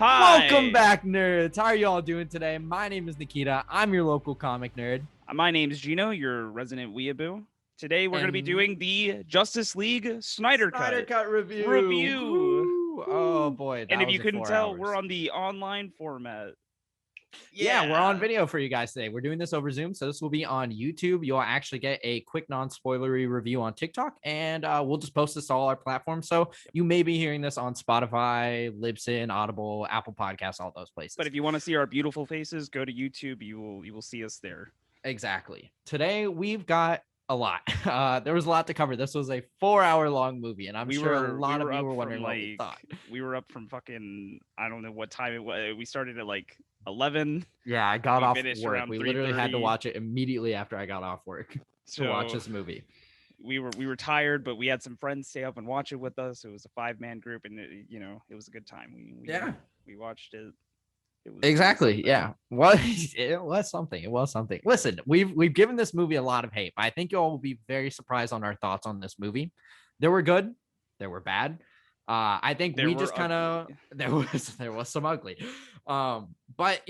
Welcome Hi, back, nerds. How are y'all doing today? My name is Nikita. I'm your local comic nerd. my name's Gino, your resident weeaboo. Today we're going to be And doing the Justice League Snyder Snyder Cut Cut review. review. Woo! Oh Woo. boy, And that if was you a couldn't 4 tell, we're hours. on the online format. Yeah, we're on Yeah. video for you guys today. We're doing this over Zoom, so this will be on YouTube. You'll actually get a quick non-spoilery review on TikTok, and we'll just post this to all our platforms. So you may be hearing this on Spotify, Libsyn, Audible, Apple Podcasts, all those But places. if you want to see our beautiful faces, go to YouTube. You will see us there. Exactly. Today we've got a lot. There was a lot to cover. This was a 4 hour long movie, and I'm We sure a were we lot of were you up were from wondering what we like thought. we were up from fucking I don't know what time it was. We started at like 11. Yeah, I got We off finished work. around We literally had to 3:30. watch it immediately after I got off work to watch So this movie. we were tired, but we had some friends stay up and watch it with us. It was a 5-man group, and it was a good time. Yeah. We watched it. It was Exactly. something. Yeah. Well, it was something. It was something. Listen, we've given this movie a lot of hate. I think you all will be very surprised on our thoughts on this movie. There were good, there were bad. I think There we were just kind ugly. of there was some ugly. But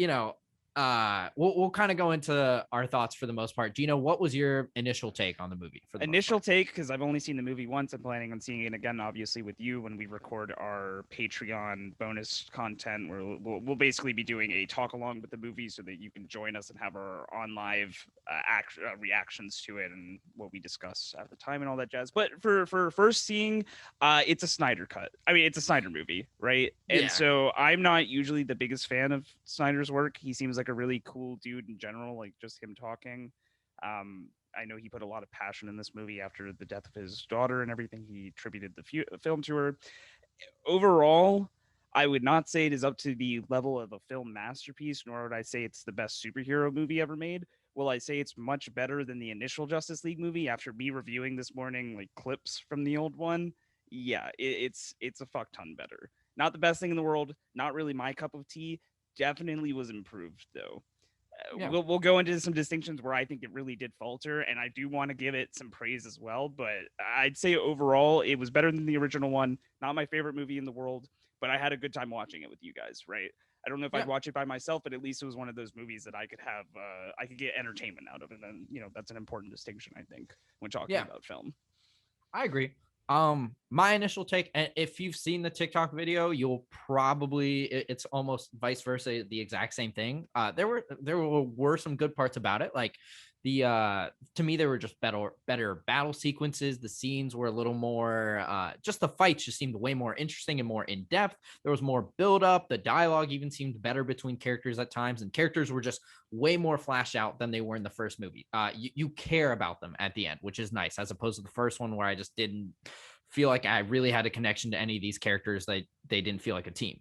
we'll kind of go into our thoughts for the most part. Gino, what was your initial take on the movie for the most Initial part? take, because I've only seen the movie once. I'm planning on seeing it again, obviously, with you when we record our Patreon bonus content, where we'll basically be doing a talk along with the movie so that you can join us and have our on live reactions to it and what we discuss at the time and all that jazz. But for first seeing, it's a Snyder cut. I mean, it's a Snyder movie, right? And Yeah. so I'm not usually the biggest fan of Snyder's work. He seems like a really cool dude in general, like just him talking. I know he put a lot of passion in this movie after the death of his daughter and everything. He attributed the film to her. Overall, I would not say it is up to the level of a film masterpiece, nor would I say it's the best superhero movie ever made. Will I say it's much better than the initial Justice League movie after me reviewing this morning, like clips from the old one? Yeah, it's a fuck ton better. Not the best thing in the world. Not really my cup of tea. Definitely was improved though. Yeah. We'll go into some distinctions where I think it really did falter, and I do want to give it some praise as well. But I'd say overall, it was better than the original one. Not my favorite movie in the world, but I had a good time watching it with you guys. Right? I don't know if I'd Yeah. watch it by myself, but at least it was one of those movies that I could have, I could get entertainment out of it, and that's an important distinction I think when talking Yeah. about film. I agree. My initial take, and if you've seen the TikTok video, you'll probably it's almost vice versa, the exact same thing. There were some good parts about it, like to me they were just better battle sequences. The scenes were a little more just the fights just seemed way more interesting and more in depth. There was more build up. The dialogue even seemed better between characters at times, and characters were just way more flashed out than they were in the first movie. You care about them at the end, which is nice, as opposed to the first one where I just didn't feel like I really had a connection to any of these characters. They didn't feel like a team.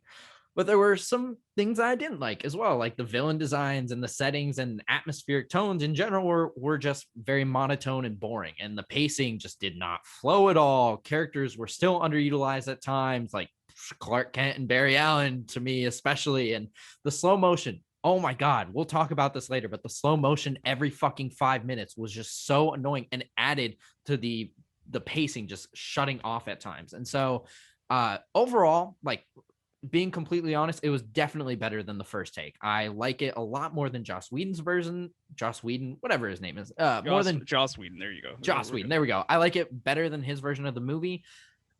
But there were some things I didn't like as well, like the villain designs and the settings and atmospheric tones in general were just very monotone and boring. And the pacing just did not flow at all. Characters were still underutilized at times, like Clark Kent and Barry Allen to me, especially. And the slow motion. Oh my God, we'll talk about this later, but the slow motion every fucking 5 minutes was just so annoying and added to the pacing just shutting off at times. And so overall, like being completely honest, it was definitely better than the first take. I like it a lot more than Joss Whedon's version. Joss Whedon, whatever his name is, more than Joss Whedon. There you go. Joss We're Whedon. good. There we go. I like it better than his version of the movie.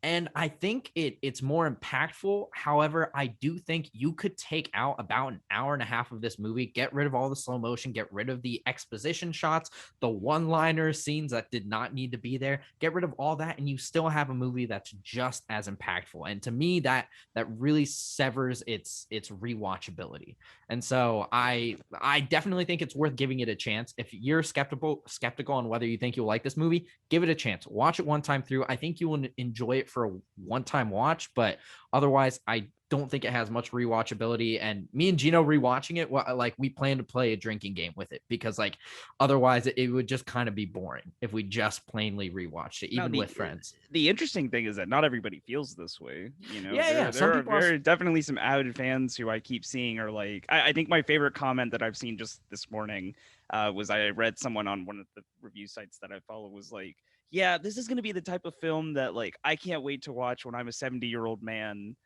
And I think it's more impactful. However, I do think you could take out about an hour and a half of this movie, get rid of all the slow motion, get rid of the exposition shots, the one-liner scenes that did not need to be there, get rid of all that, and you still have a movie that's just as impactful. And to me, that really severs its rewatchability. And so I definitely think it's worth giving it a chance. If you're skeptical on whether you think you'll like this movie, give it a chance. Watch it one time through. I think you will enjoy it for a one-time watch, but otherwise, I don't think it has much rewatchability. And me and Gino rewatching it, like we plan to play a drinking game with it because like otherwise it would just kind of be boring if we just plainly rewatched it, Now even with friends. the interesting thing is that not everybody feels this way. Yeah, yeah. Some There are people are. very definitely some avid fans who I keep seeing are like. I think my favorite comment that I've seen just this morning was I read someone on one of the review sites that I follow was like, "Yeah, this is going to be the type of film that like I can't wait to watch when I'm a 70-year-old man."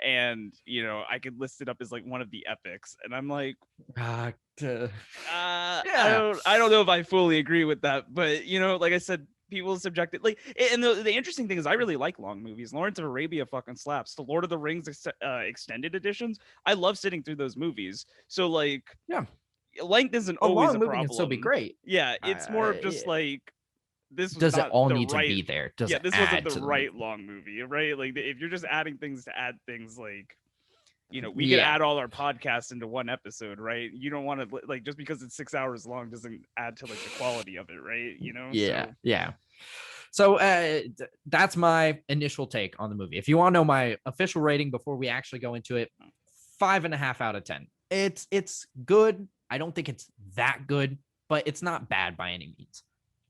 and I could list it up as like one of the epics, and I'm like, Uh, uh, I yeah. don't know if I fully agree with that, but like I said, people subjected like, and the interesting thing is I really like long movies. Lawrence of Arabia fucking slaps. The Lord of the Rings extended editions, I love sitting through those movies. So like, Yeah. length isn't A always long a movie can still be problem. great. Yeah, it's more of Yeah. just like, this was Does it not all the need to right. be there? Does Yeah, it this wasn't add the to the right movie? long movie, right? Like if you're just adding things to add things, like we could Yeah. add all our podcasts into one episode, right? You don't want to, like, just because it's 6 hours long doesn't add to like the quality of it, right? Yeah. So Yeah. So that's my initial take on the movie. If you want to know my official rating before we actually go into it, 5.5 out of 10. It's good. I don't think it's that good, but it's not bad by any means.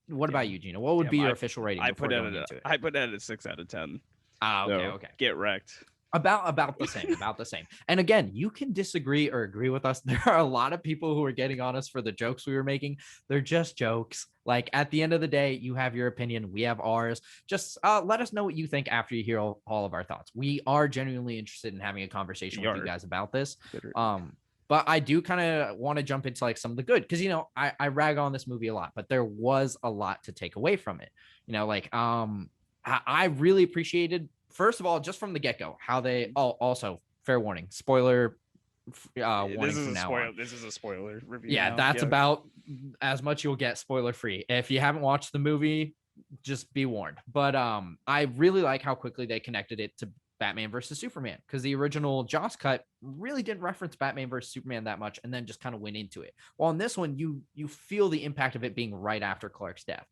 What about damn, you, Gina? What would be damn, your official rating before going into it? I put that at a 6 out of 10. Ah, okay, So okay. get wrecked. About the same, about the same. And again, you can disagree or agree with us. There are a lot of people who are getting on us for the jokes we were making. They're just jokes. Like at the end of the day, you have your opinion, we have ours. Just let us know what you think after you hear all of our thoughts. We are genuinely interested in having a conversation with you guys about this. But I do kind of want to jump into like some of the good, because I rag on this movie a lot, but there was a lot to take away from it. I really appreciated, first of all, just from the get-go, how they also, fair warning, spoiler warning from now on. This is a spoiler review. Yeah, Now. that's about as much you'll get spoiler free. If you haven't watched the movie, just be warned. But I really like how quickly they connected it to Batman versus Superman, because the original Joss cut really didn't reference Batman versus Superman that much, and then just kind of went into it. While in this one, you feel the impact of it being right after Clark's death.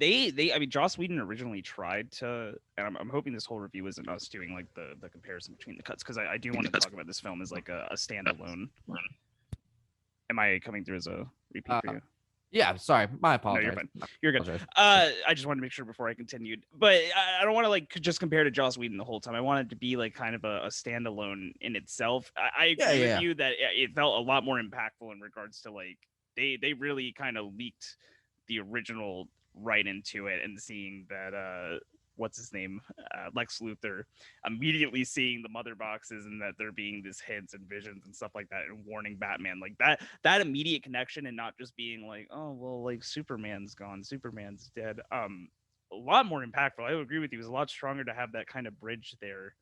I mean, Joss Whedon originally tried to, and I'm hoping this whole review isn't us doing like the comparison between the cuts, because I do want to talk about this film as like a standalone. Am I coming through as a repeat for you? Yeah, sorry, my apologies. No, you're fine. You're good. I just wanted to make sure before I continued, but I don't want to like just compare to Joss Whedon the whole time. I want it to be like kind of a standalone in itself. I agree with you that it felt a lot more impactful in regards to like they really kind of leaked the original right into it, and seeing that what's his name, Lex Luthor, immediately seeing the mother boxes and that there being these hints and visions and stuff like that, and warning Batman, like that immediate connection, and not just being like, oh well, like Superman's gone, Superman's dead. A lot more impactful. I would agree with you. It was a lot stronger to have that kind of bridge there.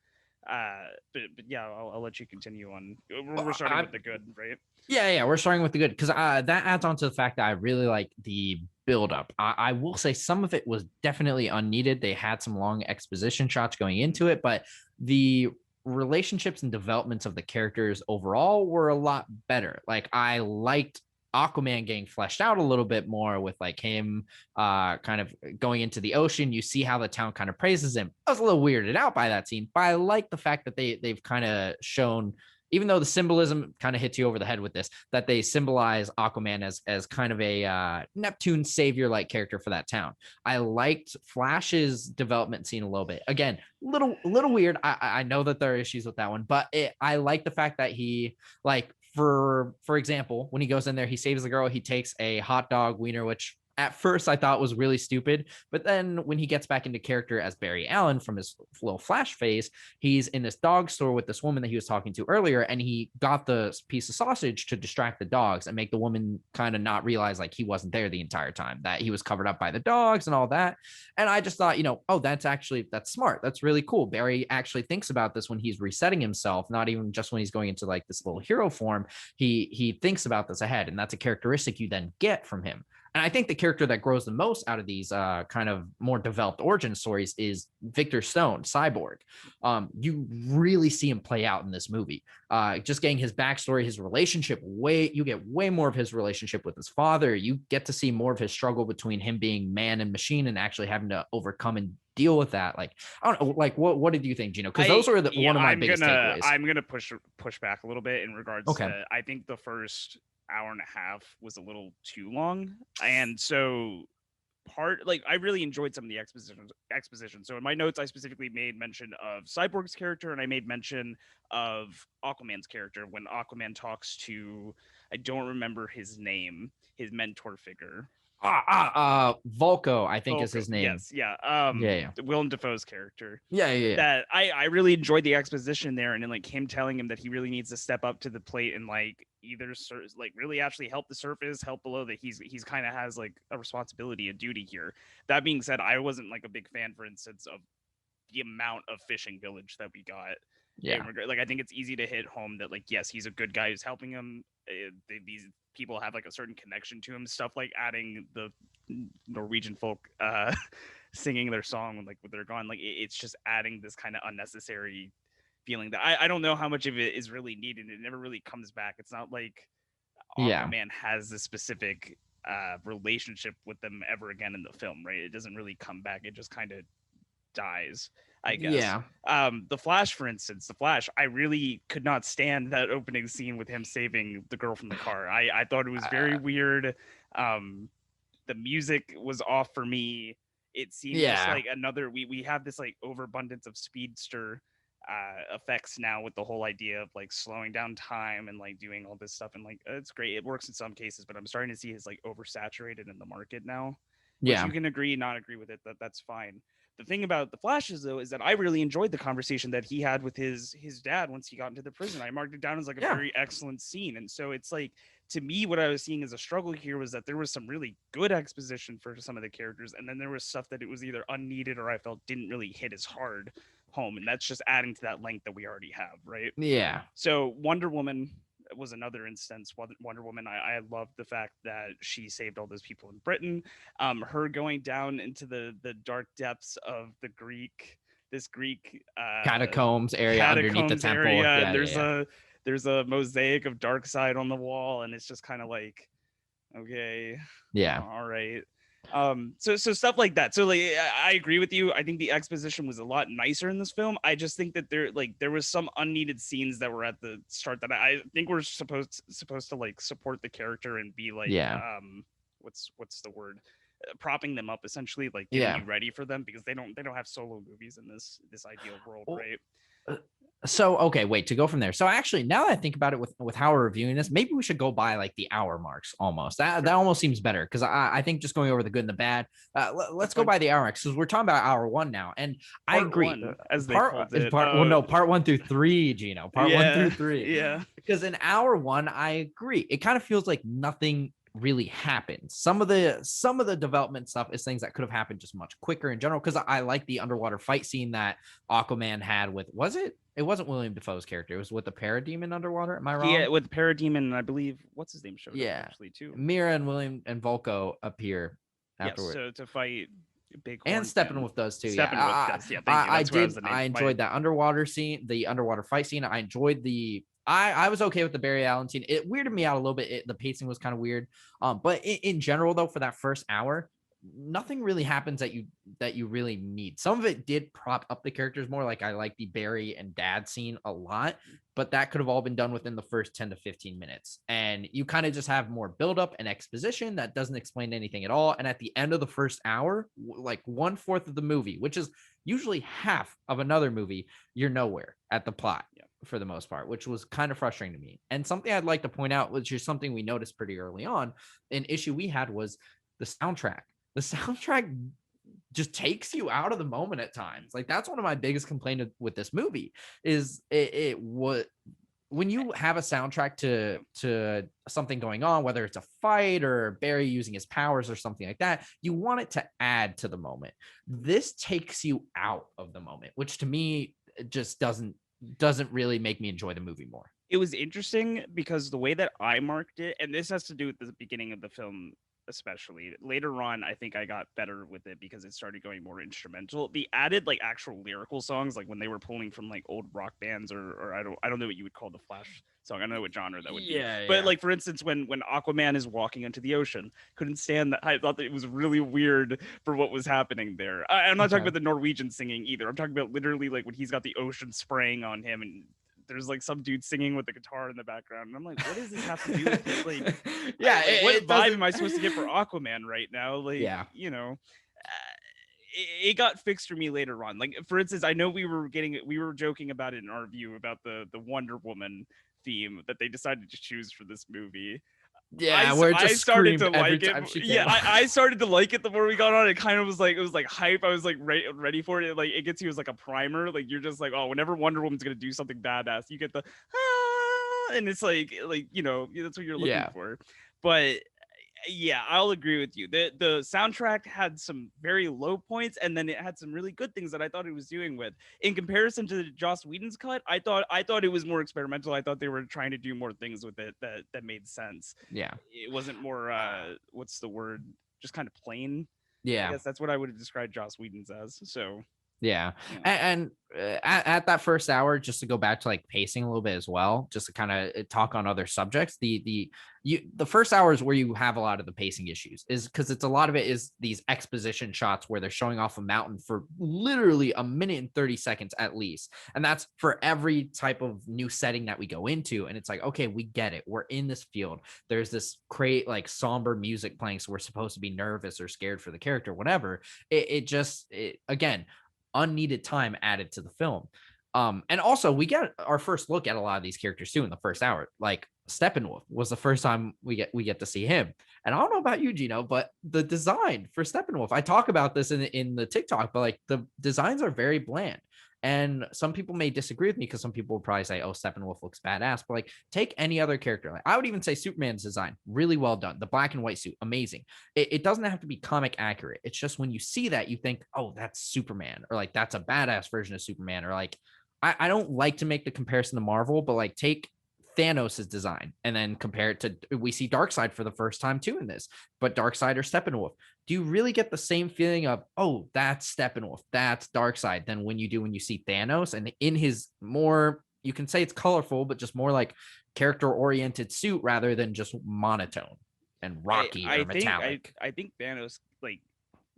But yeah, I'll let you continue on. We're starting with the good, right? Yeah, we're starting with the good, because that adds on to the fact that I really like the buildup. I will say some of it was definitely unneeded. They had some long exposition shots going into it, but the relationships and developments of the characters overall were a lot better. Like I liked Aquaman getting fleshed out a little bit more, with like him kind of going into the ocean. You see how the town kind of praises him. I was a little weirded out by that scene, but I like the fact that they've kind of shown, even though the symbolism kind of hits you over the head with this, that they symbolize Aquaman as kind of a Neptune savior like character for that town. I liked Flash's development scene a little bit. Again, little weird. I know that there are issues with that one, but I like the fact that he, like, for example, when he goes in there, he saves the girl. He takes a hot dog wiener, which at first I thought was really stupid, but then when he gets back into character as Barry Allen from his little Flash phase, he's in this dog store with this woman that he was talking to earlier, and he got the piece of sausage to distract the dogs and make the woman kind of not realize like he wasn't there the entire time, that he was covered up by the dogs and all that. And I just thought, oh, that's smart. That's really cool. Barry actually thinks about this when he's resetting himself, not even just when he's going into like this little hero form. He thinks about this ahead, and that's a characteristic you then get from him. And I think the character that grows the most out of these kind of more developed origin stories is Victor Stone, Cyborg. You really see him play out in this movie. Just getting his backstory, his relationship, you get way more of his relationship with his father. You get to see more of his struggle between him being man and machine and actually having to overcome and deal with that. Like, I don't know, like what did you think, Gino? Because those were one of my biggest takeaways. I'm gonna push back a little bit in regards to, I think the first hour and a half was a little too long, and so I really enjoyed some of the exposition. So in my notes, I specifically made mention of Cyborg's character, and I made mention of Aquaman's character when Aquaman talks to, I don't remember his name, his mentor figure. Volko, I think is Volko. his name. Yes, yeah. Yeah, yeah, Willem Dafoe's character. yeah, yeah, yeah. That I really enjoyed the exposition there, and then like him telling him that he really needs to step up to the plate and like either like really actually help the surface, help below, that he's kind of has like a responsibility, a duty here. That being said, I wasn't like a big fan, for instance, of the amount of fishing village that we got. Yeah. Like I think it's easy to hit home that like yes, he's a good guy who's helping him. These people have like a certain connection to him. Stuff like adding the Norwegian folk singing their song when they're gone. Like it's just adding this kind of unnecessary feeling that I don't know how much of it is really needed. It never really comes back. It's not like Yeah. Aquaman has this specific relationship with them ever again in the film, right? It doesn't really come back. It just kind of dies, I guess. Yeah. The Flash, for instance, the Flash, I really could not stand that opening scene with him saving the girl from the car. I thought it was very weird. The music was off for me. It seemed just Yeah. like another, we have this like overabundance of speedster effects now with the whole idea of like slowing down time and like doing all this stuff, and like it's great, it works in some cases, but I'm starting to see it's like oversaturated in the market now, which Yeah. you can agree not agree with it, that's fine. The thing about the Flashes though is that I really enjoyed the conversation that he had with his dad once he got into the prison. I marked it down as like a Yeah. very excellent scene, and so it's like, to me, what I was seeing as a struggle here was that there was some really good exposition for some of the characters, and then there was stuff that it was either unneeded or I felt didn't really hit as hard home, and that's just adding to that length that we already have, right? Yeah. So Wonder Woman was another instance. Wonder Woman, I loved the fact that she saved all those people in Britain. Her going down into the dark depths of the Greek Catacombs area underneath the catacombs temple. area, and Yeah. Yeah. there's a mosaic of dark side on the wall, and it's just kind of like, okay, Yeah. all right. So stuff like that. So like I agree with you. I think the exposition was a lot nicer in this film. I just think that there was some unneeded scenes that were at the start that I think were supposed to like support the character and be like Yeah. what's the word, propping them up, essentially, like getting Yeah. you ready for them, because they don't have solo movies in this ideal world, Well, right? So okay, wait, to go from there. So actually, now that I think about it, with how we're reviewing this, maybe we should go by like the hour marks almost. That almost seems better, because I think just going over the good and the bad. Let's go by the hour marks, because we're talking about hour one now, and I Part agree. one, as they Part called is it. part well, no, part 1 through 3, Gino. Part one Yeah, through three. yeah. Because in hour one, I agree. It kind of feels like nothing really happened. Some of the development stuff is things that could have happened just much quicker in general. Because I like the underwater fight scene that Aquaman had with, was it? It wasn't William Dafoe's character. It was with the parademon underwater. Am I wrong? Yeah, with Parademon, and I believe what's his name showed up Yeah. actually too. Mira and William and Volko appear Yes, afterward. so to fight Big And Horn Steppenwolf does too. Steppenwolf Yeah, does. Yeah, thank you. That's where I was the name. I enjoyed that underwater scene, the underwater fight scene. I enjoyed I was okay with the Barry Allen scene. It weirded me out a little bit. The pacing was kind of weird. But in general, though, for that first hour, nothing really happens that you really need. Some of it did prop up the characters more. Like I like the Barry and Dad scene a lot, but that could have all been done within the first 10 to 15 minutes. And you kind of just have more buildup and exposition that doesn't explain anything at all. And at the end of the first hour, like 1/4 of the movie, which is usually half of another movie, you're nowhere at the plot. Yeah. For the most part, which was kind of frustrating to me. And something I'd like to point out, which is something we noticed pretty early on, an issue we had, was the soundtrack. The soundtrack just takes you out of the moment at times. Like that's one of my biggest complaints with this movie is it was when you have a soundtrack to something going on, whether it's a fight or Barry using his powers or something like that, you want it to add to the moment. This takes you out of the moment, which to me just doesn't really make me enjoy the movie more. It was interesting because the way that I marked it, and this has to do with the beginning of the film especially. Later on, I think I got better with it because it started going more instrumental. The added like actual lyrical songs, like when they were pulling from like old rock bands, or I don't know what you would call the Flash song. I don't know what genre that would be. But like for instance, when Aquaman is walking into the ocean, couldn't stand that. I thought that it was really weird for what was happening there. I'm not talking about the Norwegian singing either. I'm talking about literally like when he's got the ocean spraying on him and there's like some dude singing with the guitar in the background, and I'm like, what does this have to do with it? Like, yeah, what vibe am I supposed to get for Aquaman right now? Like, yeah, you know, it got fixed for me later on. Like, for instance, I know we were joking about it in our review about the Wonder Woman theme that they decided to choose for this movie. Yeah, where it I just started screamed to every like it. time she Yeah, came on. I started to like it the more we got on. It kind of was like, it was like hype. I was like ready for it. Like it gets you as like a primer. Like you're just like, oh, whenever Wonder Woman's gonna do something badass, you get the and it's like that's what you're looking Yeah. for. But yeah, I'll agree with you. The soundtrack had some very low points, and then it had some really good things that I thought it was doing with. In comparison to the Joss Whedon's cut, I thought it was more experimental. I thought they were trying to do more things with it that made sense. Yeah. It wasn't more what's the word? Just kind of plain. I Yeah. guess that's what I would have described Joss Whedon's as. So Yeah. yeah. And at that first hour, just to go back to like pacing a little bit as well, just to kind of talk on other subjects, the first hour is where you have a lot of the pacing issues, is because it's a lot of it is these exposition shots where they're showing off a mountain for literally a minute and 30 seconds at least. And that's for every type of new setting that we go into. And it's like, okay, we get it. We're in this field. There's this great like somber music playing. So we're supposed to be nervous or scared for the character, whatever. Again, unneeded time added to the film. And also we get our first look at a lot of these characters too in the first hour. Like Steppenwolf was the first time we get to see him. And I don't know about you, Gino, but the design for Steppenwolf, I talk about this in the TikTok, but like the designs are very bland. And some people may disagree with me because some people will probably say, oh, Steppenwolf looks badass. But like, take any other character. Like, I would even say Superman's design, really well done. The black and white suit, amazing. It doesn't have to be comic accurate. It's just when you see that, you think, oh, that's Superman, or like, that's a badass version of Superman. Or like, I don't like to make the comparison to Marvel, but like, take Thanos' design and then compare it to, we see Darkseid for the first time too in this, but Darkseid or Steppenwolf, do you really get the same feeling of, oh, that's Steppenwolf, that's Darkseid, than when you do when you see Thanos and in his more, you can say it's colorful, but just more like character oriented suit rather than just monotone and rocky or metallic. I think Thanos, like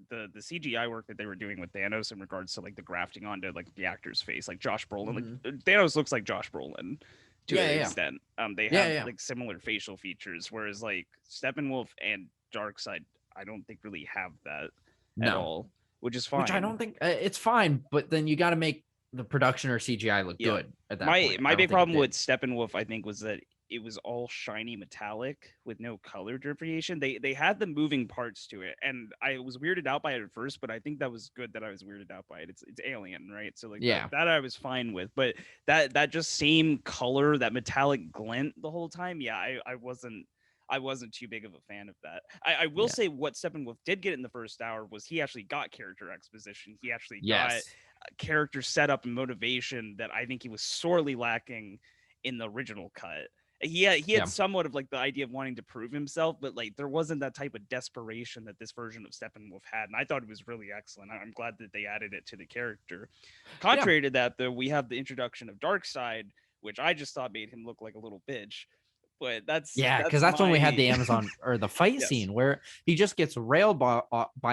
the CGI work that they were doing with Thanos in regards to like the grafting onto like the actor's face, like Josh Brolin, like Thanos looks like Josh Brolin to an extent. They have like similar facial features, whereas like Steppenwolf and Darkseid, I don't think really have that at all, which is fine. Which I don't think it's fine, but then you got to make the production or CGI look good at that point. My big problem with Steppenwolf, I think, was that it was all shiny metallic with no color differentiation. They had the moving parts to it, and I was weirded out by it at first, but I think that was good that I was weirded out by it. It's alien, right? So like that I was fine with, but that just same color, that metallic glint the whole time, I wasn't too big of a fan of that. I will say what Steppenwolf did get in the first hour was he actually got character exposition. He actually got character setup and motivation that I think he was sorely lacking in the original cut. He had somewhat of like the idea of wanting to prove himself, but like there wasn't that type of desperation that this version of Steppenwolf had, and I thought it was really excellent. I'm glad that they added it to the character. Contrary to that, though, we have the introduction of Darkseid, which I just thought made him look like a little bitch. But because that's when we had the Amazon or the fight scene where he just gets railed by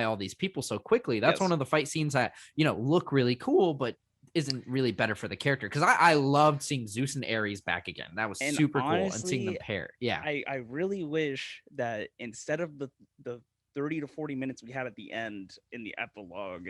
all these people so quickly. That's one of the fight scenes that look really cool, but isn't really better for the character, because I loved seeing Zeus and Ares back again. That was super cool, and seeing them pair. I really wish that instead of the 30 to 40 minutes we had at the end in the epilogue,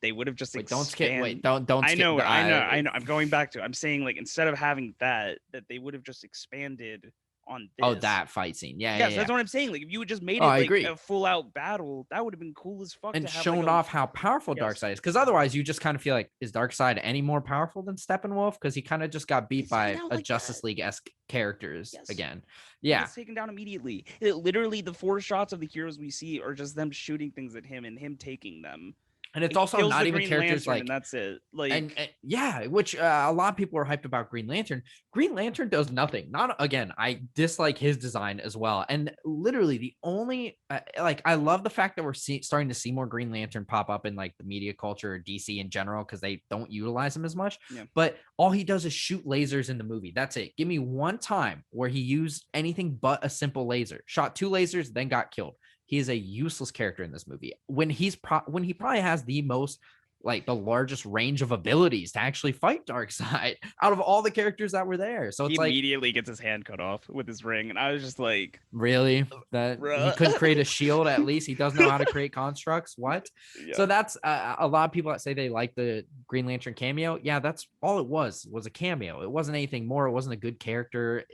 they would have just don't skip. Wait, don't skip. I know. I'm going back to it. I'm saying, like, instead of having that they would have just expanded on this. Oh, that fight scene. That's what I'm saying. Like, if you would just made it like a full out battle, that would have been cool as fuck. And to have, shown off how powerful Darkseid is. Because otherwise you just kind of feel like, is Darkseid any more powerful than Steppenwolf? Because he kind of just got beat by a Justice League-esque characters again. Yeah. He's taken down immediately. Literally the 4 shots of the heroes we see are just them shooting things at him and him taking them. And it's also not even characters like, and that's it. Like, and which a lot of people are hyped about Green Lantern. Green Lantern does nothing. I dislike his design as well. And literally the only I love the fact that we're starting to see more Green Lantern pop up in like the media culture or DC in general, because they don't utilize him as much. But all he does is shoot lasers in the movie. That's it. Give me one time where he used anything but a simple laser. Shot 2 lasers, then got killed. He is a useless character in this movie when he probably has the most like the largest range of abilities to actually fight Darkseid out of all the characters that were there. So He it's like, immediately gets his hand cut off with his ring, and I was just like, really, that he bruh. couldn't create a shield? At least he does know how to create constructs. What? Yeah. So that's a lot of people that say they like the Green Lantern cameo. Yeah, that's all it was a cameo. It wasn't anything more. It wasn't a good character.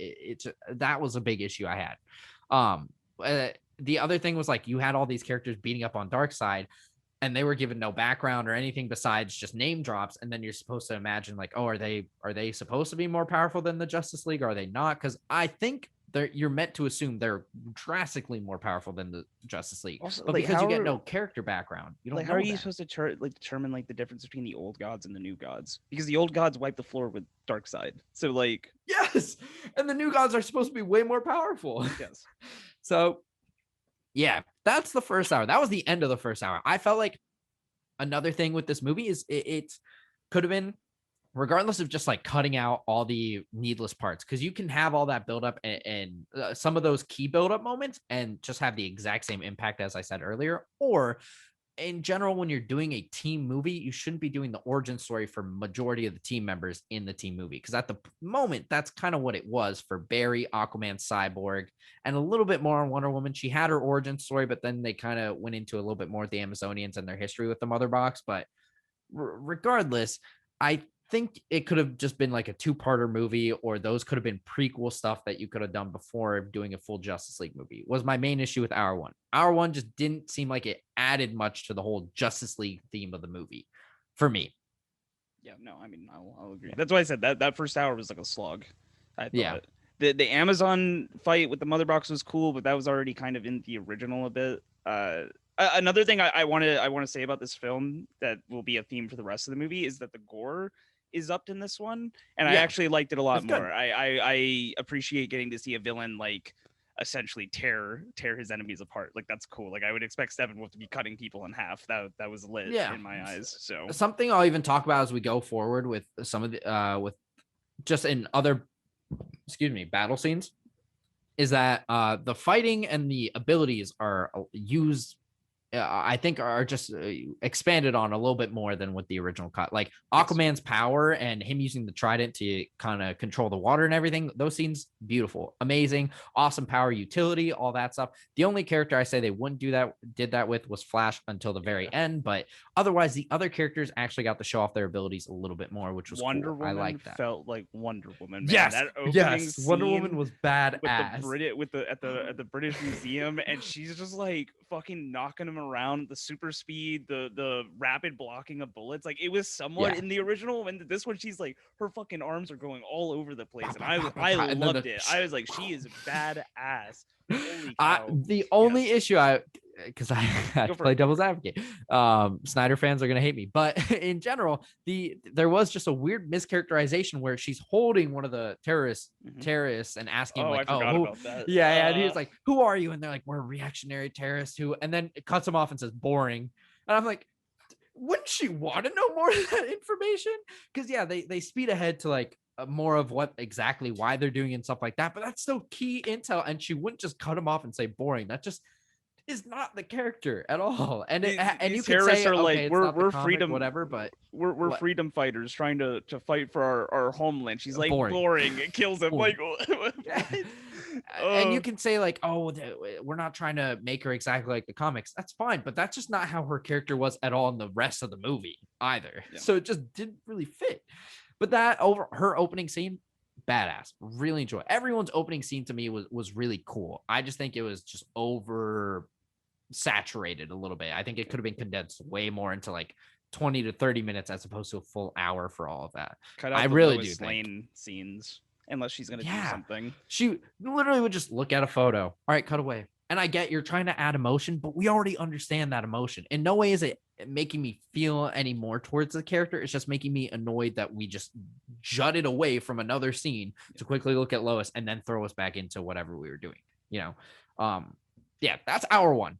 That was a big issue I had. The other thing was like, you had all these characters beating up on Darkseid, and they were given no background or anything besides just name drops. And then you're supposed to imagine like, oh, are they supposed to be more powerful than the Justice League? Or are they not? Because I think you're meant to assume they're drastically more powerful than the Justice League. Also, but like, because you get no character background, you don't like, know how are you that. supposed to determine like the difference between the old gods and the new gods? Because the old gods wipe the floor with Darkseid. So like, Yes, and the new gods are supposed to be way more powerful. yes. So yeah, that's the first hour. That was the end of the first hour. I felt like another thing with this movie is it could have been, regardless of just like cutting out all the needless parts, because you can have all that buildup and some of those key buildup moments and just have the exact same impact as I said earlier. Or in general, when you're doing a team movie, you shouldn't be doing the origin story for majority of the team members in the team movie, because at the moment that's kind of what it was for Barry, Aquaman, Cyborg, and a little bit more on Wonder Woman. She had her origin story, but then they kind of went into a little bit more with the Amazonians and their history with the Mother Box. But regardless, I think it could have just been like a two-parter movie, or those could have been prequel stuff that you could have done before doing a full Justice League movie. Was my main issue with hour one. Hour one just didn't seem like it added much to the whole Justice League theme of the movie for me. Yeah, no, I mean, I'll agree. That's why I said that first hour was like a slog. I thought. Yeah. The Amazon fight with the Mother Box was cool, but that was already kind of in the original a bit. Another thing I want to say about this film that will be a theme for the rest of the movie is that the gore is upped in this one, and I actually liked it a lot more. I appreciate getting to see a villain like essentially tear his enemies apart. Like, that's cool. Like, I would expect Steppenwolf to be cutting people in half. That was lit in my eyes. So something I'll even talk about as we go forward with some of the with just in other battle scenes is that the fighting and the abilities are used, I think, are just expanded on a little bit more than with the original cut. Like Aquaman's power and him using the trident to kind of control the water and everything. Those scenes, beautiful, amazing, awesome power utility, all that stuff. The only character I say they wouldn't did that with was Flash until the very end. But otherwise, the other characters actually got to show off their abilities a little bit more, which was Wonder cool. Woman. I like that. Felt like Wonder Woman. Man. Yes, that yes. scene Wonder Woman was badass. With at the British Museum, and she's just like fucking knocking him around. The super speed, the rapid blocking of bullets. Like, it was somewhat in the original, and this one she's like, her fucking arms are going all over the place, and I loved it. I was like, she is badass. Holy cow. The only issue because I had to play devil's advocate. Snyder fans are gonna hate me, but in general, there was just a weird mischaracterization where she's holding one of the terrorists and asking I forgot about that. Yeah, and he's like, "Who are you?" And they're like, "We're reactionary terrorists who," and then it cuts him off and says, "Boring." And I'm like, wouldn't she want to know more of that information? Because yeah, they speed ahead to like more of what exactly why they're doing and stuff like that, but that's still key intel, and she wouldn't just cut him off and say boring. That just is not the character at all. And and you can say, are okay, like, we're comic, freedom, whatever, but we're freedom fighters trying to fight for our homeland. She's like, boring. It kills him. Like, and you can say like, oh, we're not trying to make her exactly like the comics. That's fine, but that's just not how her character was at all in the rest of the movie either. So it just didn't really fit. But her opening scene, badass. Really enjoy. Everyone's opening scene to me was really cool. I just think it was just over saturated a little bit. I think it could have been condensed way more into like 20 to 30 minutes as opposed to a full hour for all of that. I really do think scenes, unless she's gonna do something. She literally would just look at a photo. All right, cut away. And I get you're trying to add emotion, but we already understand that emotion. In no way is it making me feel any more towards the character. It's just making me annoyed that we just jutted away from another scene to quickly look at Lois and then throw us back into whatever we were doing. Yeah, that's hour one.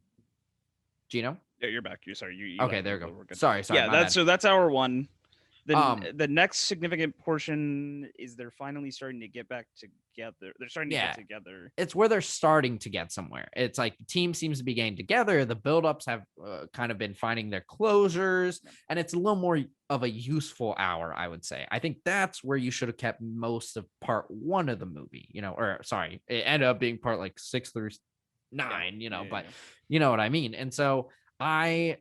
Gino? Yeah, you're back. You okay, there we go. Sorry. Yeah, that's hour one. The next significant portion is they're finally starting to get back together. They're starting to Yeah, get together. it's where they're starting to get somewhere. It's like the team seems to be getting together. The buildups have kind of been finding their closures, and it's a little more of a useful hour, I would say. I think that's where you should have kept most of part one of the movie, or sorry, it ended up being part like 6 through 9, but you know what I mean. And so I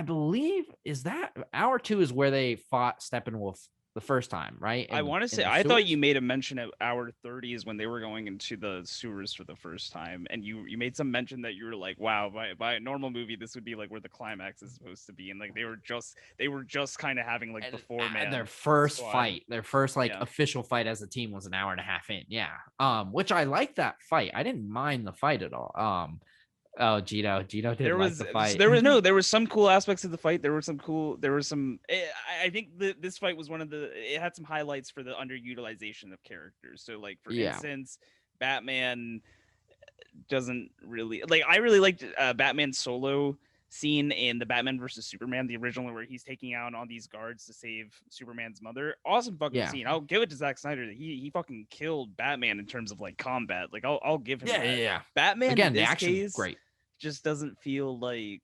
believe is that hour 2 is where they fought Steppenwolf the first time, right? I want to say, the I thought sewers? you made a mention at hour 30 is when they were going into the sewers for the first time, and you made some mention that you were like, wow, by a normal movie, this would be like where the climax is supposed to be, and like they were just kind of having like the four-man Their first squad. fight, their first like Yeah. official fight as a team was an hour and a half in. Yeah. Which I like that fight. I didn't mind the fight at all. Oh, Gino did There like was the fight. there was some cool aspects of the fight. There was some I think this fight was it had some highlights for the underutilization of characters. So like for Yeah. instance, Batman doesn't really like, I really liked Batman's solo scene in the Batman versus Superman, the original, where he's taking out all these guards to save Superman's mother. Awesome fucking Yeah. scene. I'll give it to Zack Snyder that he fucking killed Batman in terms of like combat. Like I'll give him that. Yeah. Batman Again, in the this action case great. just doesn't feel like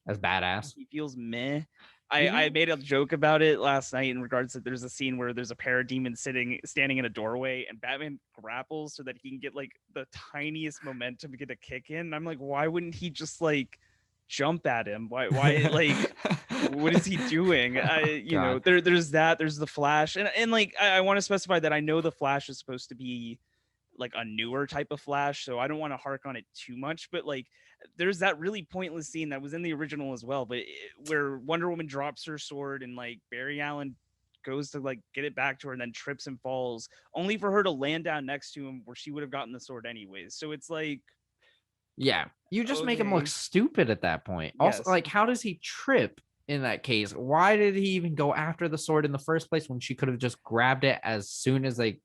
As badass. he feels meh. I made a joke about it last night in regards to, there's a scene where there's a parademon standing in a doorway, and Batman grapples so that he can get like the tiniest momentum to get a kick in. And I'm like, why wouldn't he just like jump at him? Why like what is he doing? There's the Flash, and like I want to specify that I know the Flash is supposed to be like a newer type of Flash, so I don't want to hark on it too much, but like there's that really pointless scene that was in the original as well, but where Wonder Woman drops her sword and like Barry Allen goes to like get it back to her and then trips and falls, only for her to land down next to him where she would have gotten the sword anyways. So it's like, yeah, you just make him okay. look stupid at that point. Also, Yes. like, how does he trip in that case? Why did he even go after the sword in the first place when she could have just grabbed it as soon as they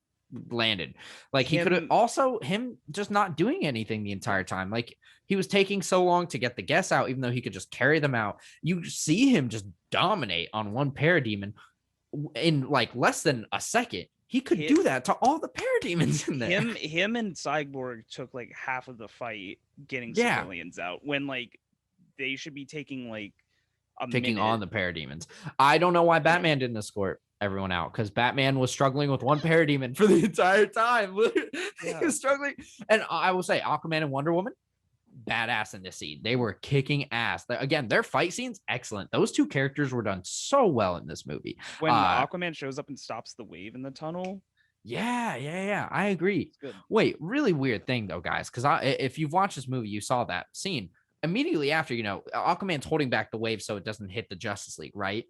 landed? Like, he could have also, him just not doing anything the entire time. Like, he was taking so long to get the guests out, even though he could just carry them out. You see him just dominate on one parademon in like less than a second. He could do that to all the parademons in there. Him and Cyborg took like half of the fight getting civilians out, when like they should be taking like taking on the parademons. I don't know why Batman didn't escort everyone out, because Batman was struggling with one parademon for the entire time. He was struggling. And I will say, Aquaman and Wonder Woman, badass in this scene. They were kicking ass. Again, their fight scenes, excellent. Those two characters were done so well in this movie. When Aquaman shows up and stops the wave in the tunnel. Yeah. I agree. Wait, really weird thing though, guys, because if you've watched this movie, you saw that scene. Immediately after, Aquaman's holding back the wave so it doesn't hit the Justice League, right?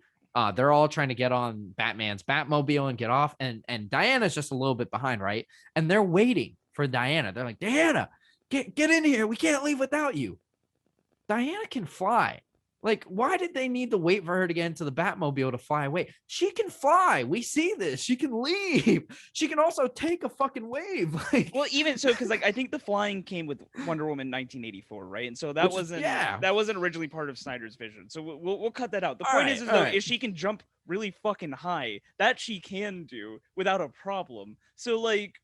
They're all trying to get on Batman's Batmobile and get off, and Diana's just a little bit behind, right? And they're waiting for Diana. They're like, Diana, get in here. We can't leave without you. Diana can fly. Like, why did they need to wait for her to get into the Batmobile to fly away? She can fly. We see this. She can leave. She can also take a fucking wave. Well, even so, because like I think the flying came with Wonder Woman 1984, right? And so that wasn't originally part of Snyder's vision. So we'll cut that out. The point is she can jump really fucking high. That she can do without a problem. So like,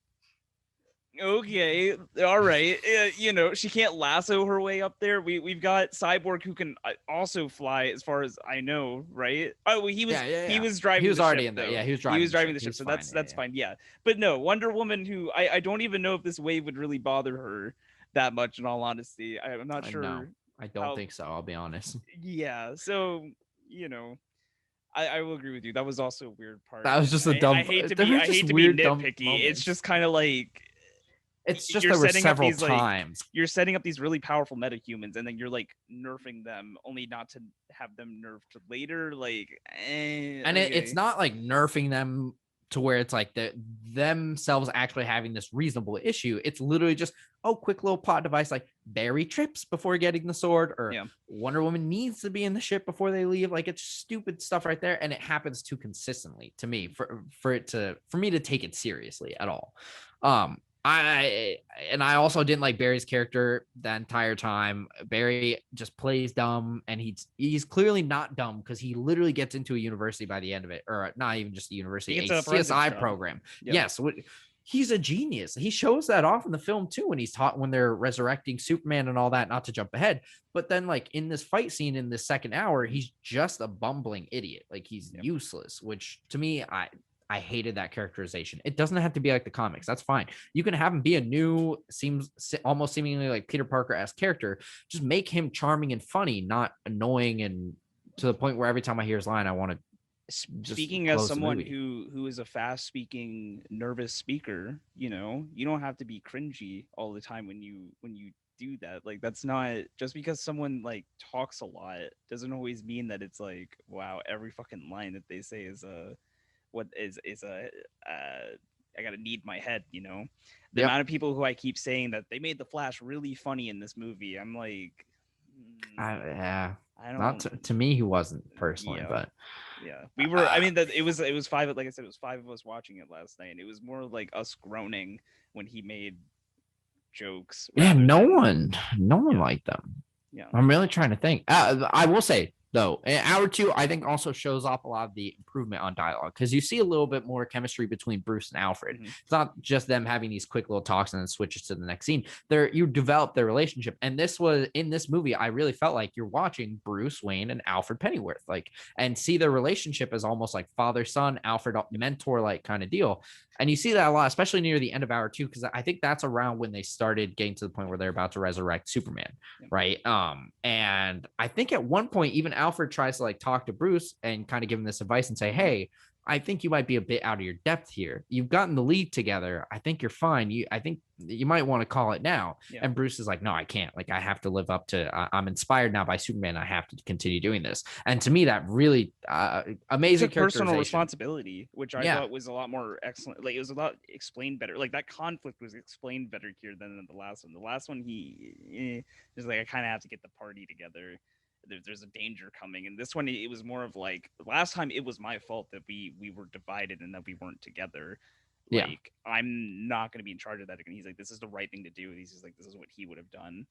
okay, all right, she can't lasso her way up there. We've got Cyborg, who can also fly, as far as I know, right? Oh, well, he was driving. He was already ship, in there. though. Yeah, he was driving the ship. So that's fine. Yeah, but no, Wonder Woman, who I don't even know if this wave would really bother her that much. In all honesty, I'm not sure. No, I don't think so. I'll be honest. Yeah, so I will agree with you. That was also a weird part. That was just a dumb. I hate to be nitpicky. It's just kind of like, it's just there were several times you're setting up these really powerful metahumans, and then you're like nerfing them, only not to have them nerfed later. Like, it's not like nerfing them to where it's like themselves actually having this reasonable issue. It's literally just, quick little plot device, like Barry trips before getting the sword, or Wonder Woman needs to be in the ship before they leave. Like, it's stupid stuff right there, and it happens too consistently to me for me to take it seriously at all. I also didn't like Barry's character that entire time. Barry just plays dumb, and he's clearly not dumb, because he literally gets into a university by the end of it, or not even just a university, a CSI program. Yep. Yes, he's a genius. He shows that off in the film too when he's taught when they're resurrecting Superman and all that, not to jump ahead. But then like in this fight scene in the second hour, he's just a bumbling idiot. Like he's useless, which to me, I hated that characterization. It doesn't have to be like the comics. That's fine. You can have him be a new, seems almost seemingly like Peter Parker-esque character. Just make him charming and funny, not annoying and to the point where every time I hear his line, I want to speaking as someone who is a fast speaking nervous speaker, you know, you don't have to be cringy all the time when you do that. Like that's not just because someone like talks a lot doesn't always mean that it's like wow, every fucking line that they say is a what is a I gotta need my head, you know. The amount of people who I keep saying that they made the Flash really funny in this movie, I'm like yeah, I don't. Not to me, he wasn't personally, but yeah, we were. I mean, that it was five. Like I said, it was five of us watching it last night, and it was more like us groaning when he made jokes. Yeah, no one liked them. Yeah, I'm really trying to think. I will say though, hour two, I think also shows off a lot of the improvement on dialogue because you see a little bit more chemistry between Bruce and Alfred. It's not just them having these quick little talks and then switches to the next scene. You develop their relationship, and this was in this movie. I really felt like you're watching Bruce Wayne and Alfred Pennyworth, like, and see their relationship as almost like father son, Alfred mentor like kind of deal. And you see that a lot, especially near the end of hour two, because I think that's around when they started getting to the point where they're about to resurrect Superman, right? And I think at one point, even Alfred tries to like talk to Bruce and kind of give him this advice and say, hey, I think you might be a bit out of your depth here. You've gotten the lead together. I think you're fine. I think you might want to call it now. Yeah. And Bruce is like, no, I can't. Like, I have to live up to, I'm inspired now by Superman. I have to continue doing this. And to me, that really amazing personal responsibility, which I thought was a lot more excellent. Like, it was a lot explained better. Like, that conflict was explained better here than in the last one. The last one, he was like, I kind of have to get the party together. There's a danger coming, and this one it was more of like last time it was my fault that we were divided and that we weren't together. Like I'm not going to be in charge of that again. He's like, this is the right thing to do. He's just like, this is what he would have done.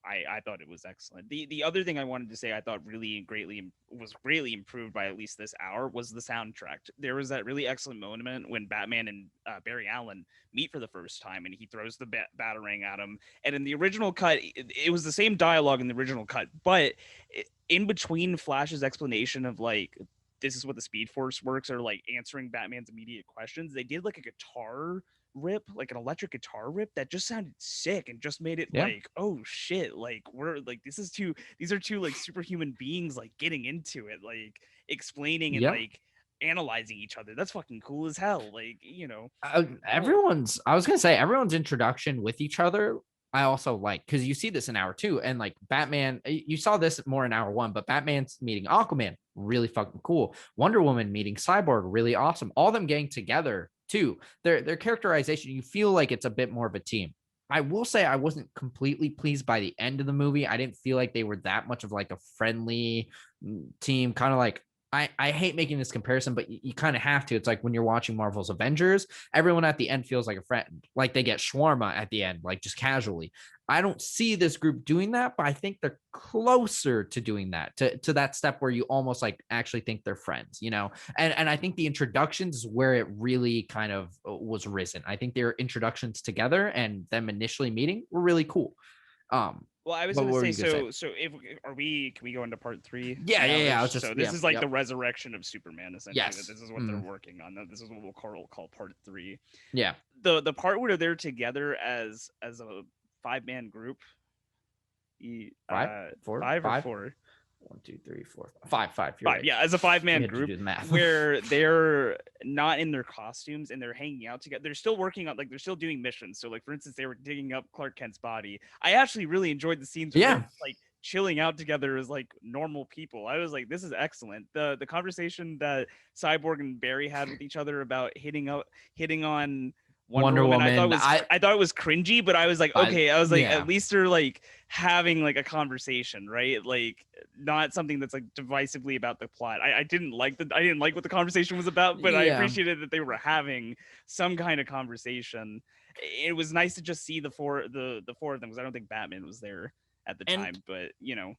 I thought it was excellent. The other thing I wanted to say I thought was greatly improved by at least this hour was the soundtrack. There was that really excellent moment when Batman and Barry Allen meet for the first time and he throws the batarang at him. And in the original cut, it was the same dialogue in the original cut, but in between Flash's explanation of like, this is what the Speed Force works, or like answering Batman's immediate questions, they did like a guitar rip, like an electric guitar rip that just sounded sick and just made it like, oh shit, like we're like these are two like superhuman beings like getting into it, like explaining and like analyzing each other. That's fucking cool as hell. Like, you know, I was gonna say everyone's introduction with each other I also like, because you see this in hour two, and like Batman, you saw this more in hour one, but Batman's meeting Aquaman, really fucking cool. Wonder Woman meeting Cyborg, really awesome. All them getting together too. Their characterization, you feel like it's a bit more of a team. I will say I wasn't completely pleased by the end of the movie. I didn't feel like they were that much of like a friendly team, kind of like I hate making this comparison, but you kind of have to. It's like when you're watching Marvel's Avengers, everyone at the end feels like a friend, like they get shawarma at the end, like just casually. I don't see this group doing that, but I think they're closer to doing that, to that step where you almost like actually think they're friends, you know? And I think the introductions is where it really kind of was risen. I think their introductions together and them initially meeting were really cool. Well, I was going to say, so if can we go into part 3? Yeah. So this is like the resurrection of Superman, essentially. Yes. This is what they're working on. This is what we'll call part 3. Yeah. The part where they're together as a 5-man group. Five or four. 1, 2, 3, 4, 5. You're right. Yeah, as a 5-man group where they're not in their costumes and they're hanging out together. They're still working on, like, they're still doing missions. So, like, for instance, they were digging up Clark Kent's body. I actually really enjoyed the scenes where they're, like, chilling out together as like normal people. I was like, this is excellent. The conversation that Cyborg and Barry had with each other about hitting on Wonder Woman. I thought it was cringy, but I was like, okay. I was like, at least they're like having like a conversation, right? Like not something that's like divisively about the plot. I didn't like what the conversation was about, but I appreciated that they were having some kind of conversation. It was nice to just see the four of them, because I don't think Batman was there at the time, but you know.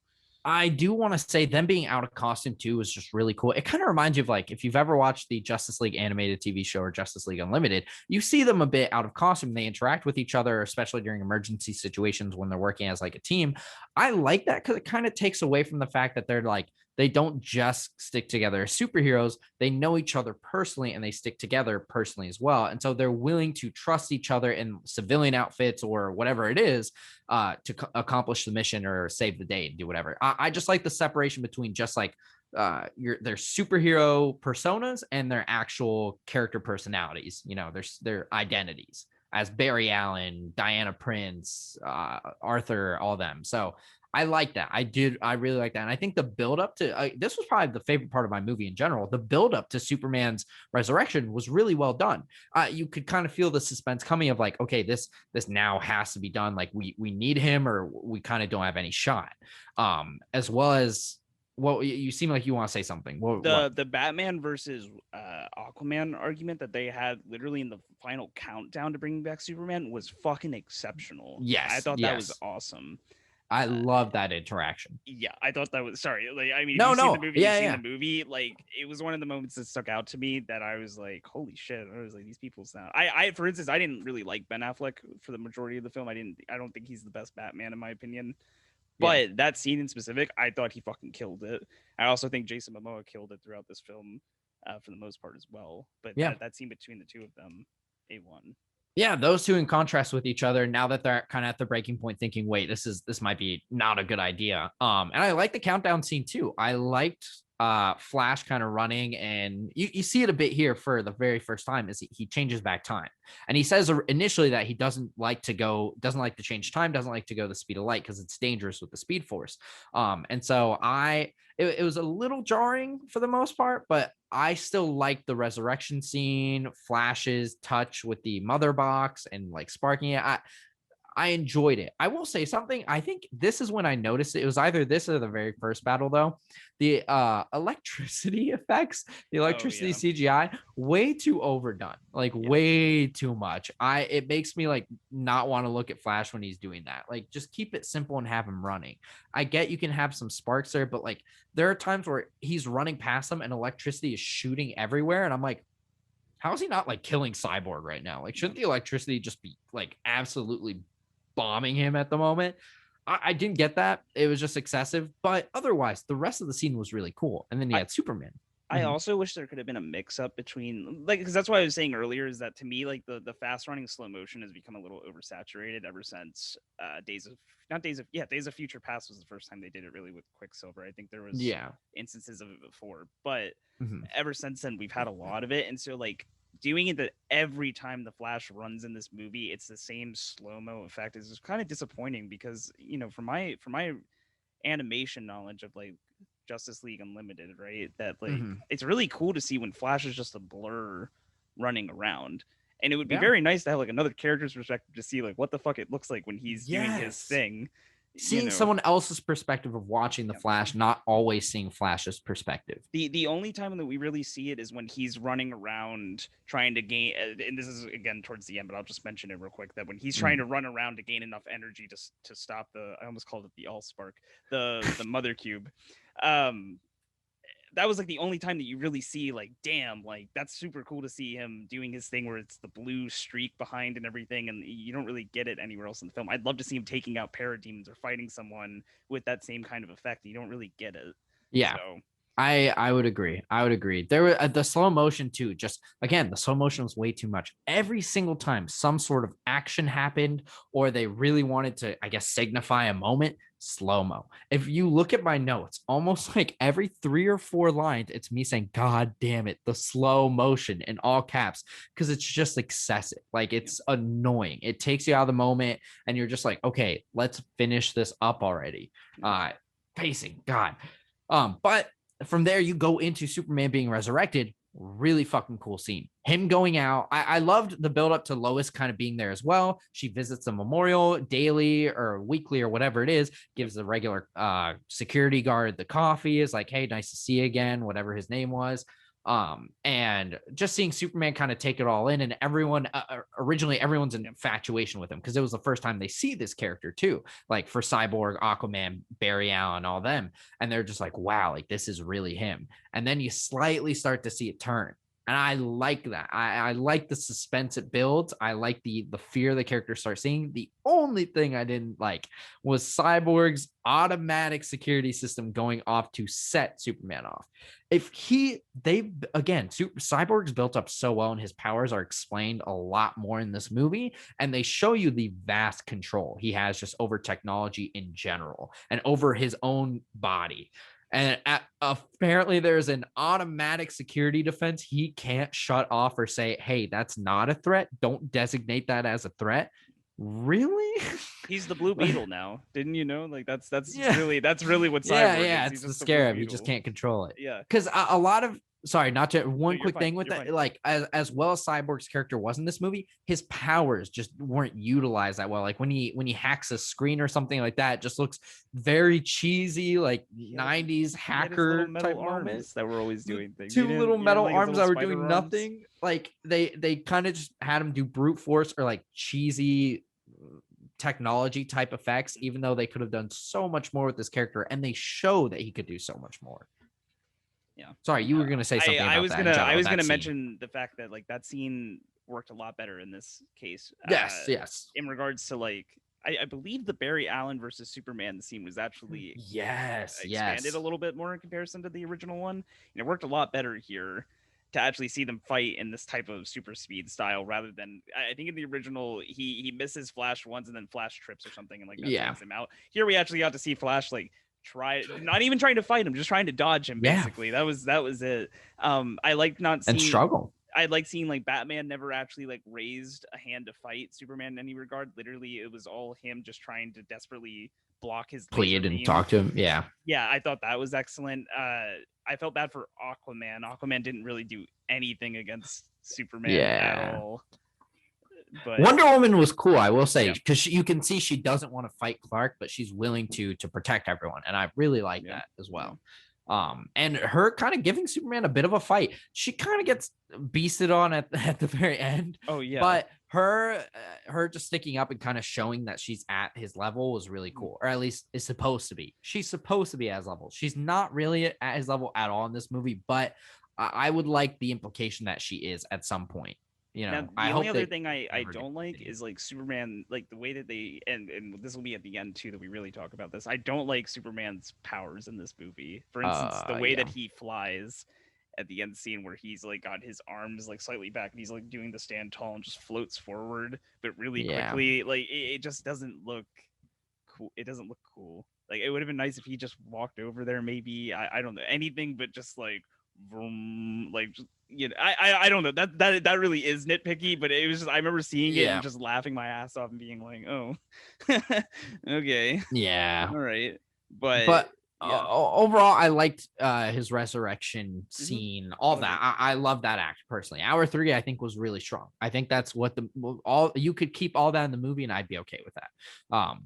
I do want to say them being out of costume too was just really cool. It kind of reminds you of like if you've ever watched the Justice League animated TV show or Justice League Unlimited, you see them a bit out of costume. They interact with each other, especially during emergency situations when they're working as like a team. I like that because it kind of takes away from the fact that they're like they don't just stick together as superheroes. They know each other personally and they stick together personally as well. And so they're willing to trust each other in civilian outfits or whatever it is to accomplish the mission or save the day and do whatever. I just like the separation between just like their superhero personas and their actual character personalities. You know, their identities as Barry Allen, Diana Prince, Arthur, all them. So I like that. I really like that. And I think the build up to this was probably the favorite part of my movie in general. The build up to Superman's resurrection was really well done. You could kind of feel the suspense coming of like, okay, this now has to be done. Like we need him or we kind of don't have any shot. As well as well, you seem like you want to say something. The Batman versus Aquaman argument that they had literally in the final countdown to bringing back Superman was fucking exceptional. Yes, I thought that was awesome. I love that interaction. Yeah, I thought that was sorry. Like, I mean, if No, you've no, seen the movie, yeah, you've seen yeah. the movie. Like, it was one of the moments that stuck out to me that I was like, "Holy shit!" I was like, "These people sound." For instance, I didn't really like Ben Affleck for the majority of the film. I don't think he's the best Batman in my opinion. Yeah. But that scene in specific, I thought he fucking killed it. I also think Jason Momoa killed it throughout this film, for the most part as well. But Yeah. that scene between the two of them, A1. Yeah, those two in contrast with each other. Now that they're kind of at the breaking point, thinking, "Wait, this might be not a good idea." And I like the countdown scene too. I liked Flash kind of running, and you see it a bit here for the very first time. Is he changes back time, and he says initially that he doesn't like to change time, doesn't like to go the speed of light because it's dangerous with the Speed Force. And so it was a little jarring for the most part, but I still like the resurrection scene, Flash's touch with the mother box and like sparking it. I enjoyed it. I will say something. I think this is when I noticed it. It was either this or the very first battle, though. The electricity effects, the electricity CGI, way too overdone. Like way too much. It makes me like not want to look at Flash when he's doing that. Like just keep it simple and have him running. I get you can have some sparks there, but like there are times where he's running past them and electricity is shooting everywhere, and I'm like, how is he not like killing Cyborg right now? Like, shouldn't the electricity just be like absolutely bombing him at the moment? I didn't get that. It was just excessive, but otherwise, the rest of the scene was really cool. And then you had Superman. I also wish there could have been a mix up between like because that's what I was saying earlier is that to me like the fast running slow motion has become a little oversaturated ever since Days of Future Past was the first time they did it really with Quicksilver. I think there was instances of it before, but ever since then we've had a lot of it, and so like doing it that every time the Flash runs in this movie it's the same slow-mo effect is just kind of disappointing because you know from my animation knowledge of like Justice League Unlimited, right? That like it's really cool to see when Flash is just a blur running around. And it would be very nice to have like another character's perspective to see like what the fuck it looks like when he's doing his thing. Seeing someone else's perspective of watching the Flash, not always seeing Flash's perspective. The only time that we really see it is when he's running around trying to gain, and this is again towards the end, but I'll just mention it real quick that when he's trying to run around to gain enough energy to stop I almost called it the Allspark, the Mother Cube. That was like the only time that you really see like damn, like that's super cool to see him doing his thing where it's the blue streak behind and everything, and you don't really get it anywhere else in the film. I'd love to see him taking out parademons or fighting someone with that same kind of effect. You don't really get it. So. I would agree. There were the slow motion too. Just again, the slow motion was way too much. Every single time some sort of action happened, or they really wanted to, I guess, signify a moment, slow mo. If you look at my notes, almost like every 3 or 4 lines, it's me saying, "God damn it!" The slow motion in all caps because it's just excessive. Like it's annoying. It takes you out of the moment, and you're just like, "Okay, let's finish this up already." Pacing, God. But from there, you go into Superman being resurrected. Really fucking cool scene. Him going out. I loved the build up to Lois kind of being there as well. She visits the memorial daily or weekly or whatever it is, gives the regular security guard the coffee, is like, hey, nice to see you again, whatever his name was. And just seeing Superman kind of take it all in, and everyone originally everyone's in infatuation with him because it was the first time they see this character too, like for Cyborg, Aquaman, Barry Allen, all them, and they're just like, wow, like this is really him. And then you slightly start to see it turn. And I like that. I like the suspense it builds. I like the fear the characters start seeing. The only thing I didn't like was Cyborg's automatic security system going off to set Superman off. If Cyborg's built up so well and his powers are explained a lot more in this movie, and they show you the vast control he has just over technology in general and over his own body. And apparently there's an automatic security defense he can't shut off or say, hey, that's not a threat. Don't designate that as a threat. Really? He's the Blue Beetle now. Didn't you know? Like that's Yeah. really what Cyborg Yeah, is. it's He's the just scarab. Blue You just Beetle. can't control it. Yeah. Because a lot of sorry, not to one you're quick fine. thing with You're that, fine. like as well as Cyborg's character was in this movie, his powers just weren't utilized that well. Like when he hacks a screen or something like that, it just looks very cheesy, like 90s He had his hacker little metal type arms moment. that were always doing things. Two little You didn't metal like his arms little that were spider doing arms? nothing. Like they kind of just had him do brute force or like cheesy technology type effects, even though they could have done so much more with this character, and they show that he could do so much more. Yeah. Sorry, you were gonna say something I about was that. gonna In general, I was that gonna scene. mention the fact that like that scene worked a lot better in this case. Yes. In regards to like I believe the Barry Allen versus Superman scene was actually expanded a little bit more in comparison to the original one. And it worked a lot better here to actually see them fight in this type of super speed style rather than I think in the original he misses Flash once and then Flash trips or something and like that sends him out. Here we actually got to see Flash like not even trying to fight him, just trying to dodge him basically. That was it. I like not seeing and struggle. I like seeing like Batman never actually like raised a hand to fight Superman in any regard. Literally, it was all him just trying to desperately block his laser Plead and beam. talk to him. Yeah. Yeah, I thought that was excellent. I felt bad for Aquaman. Aquaman didn't really do anything against Superman at all. But Wonder Woman was cool, I will say, because you can see she doesn't want to fight Clark, but she's willing to protect everyone, and I really like that as well. And her kind of giving Superman a bit of a fight. She kind of gets beasted on at the very end. Oh yeah, but her just sticking up and kind of showing that she's at his level was really cool, or at least is supposed to be. She's supposed to be at his level. She's not really at his level at all in this movie, but I would like the implication that she is at some point. You know, now, the only other thing I don't like is like Superman, like the way that they and this will be at the end too that we really talk about this. I don't like Superman's powers in this movie. For instance, the way that he flies at the end scene where he's like got his arms like slightly back and he's like doing the stand tall and just floats forward, but really quickly. Like it just doesn't look cool. It doesn't look cool. Like it would have been nice if he just walked over there. Maybe I don't know anything, but just like vroom, like just, you know, I don't know that really is nitpicky, but it was just I remember seeing it and just laughing my ass off and being like, oh, okay, all right, but overall, I liked his resurrection scene, all that. I love that act personally. Hour 3, I think, was really strong. I think that's what you could keep all that in the movie, and I'd be okay with that.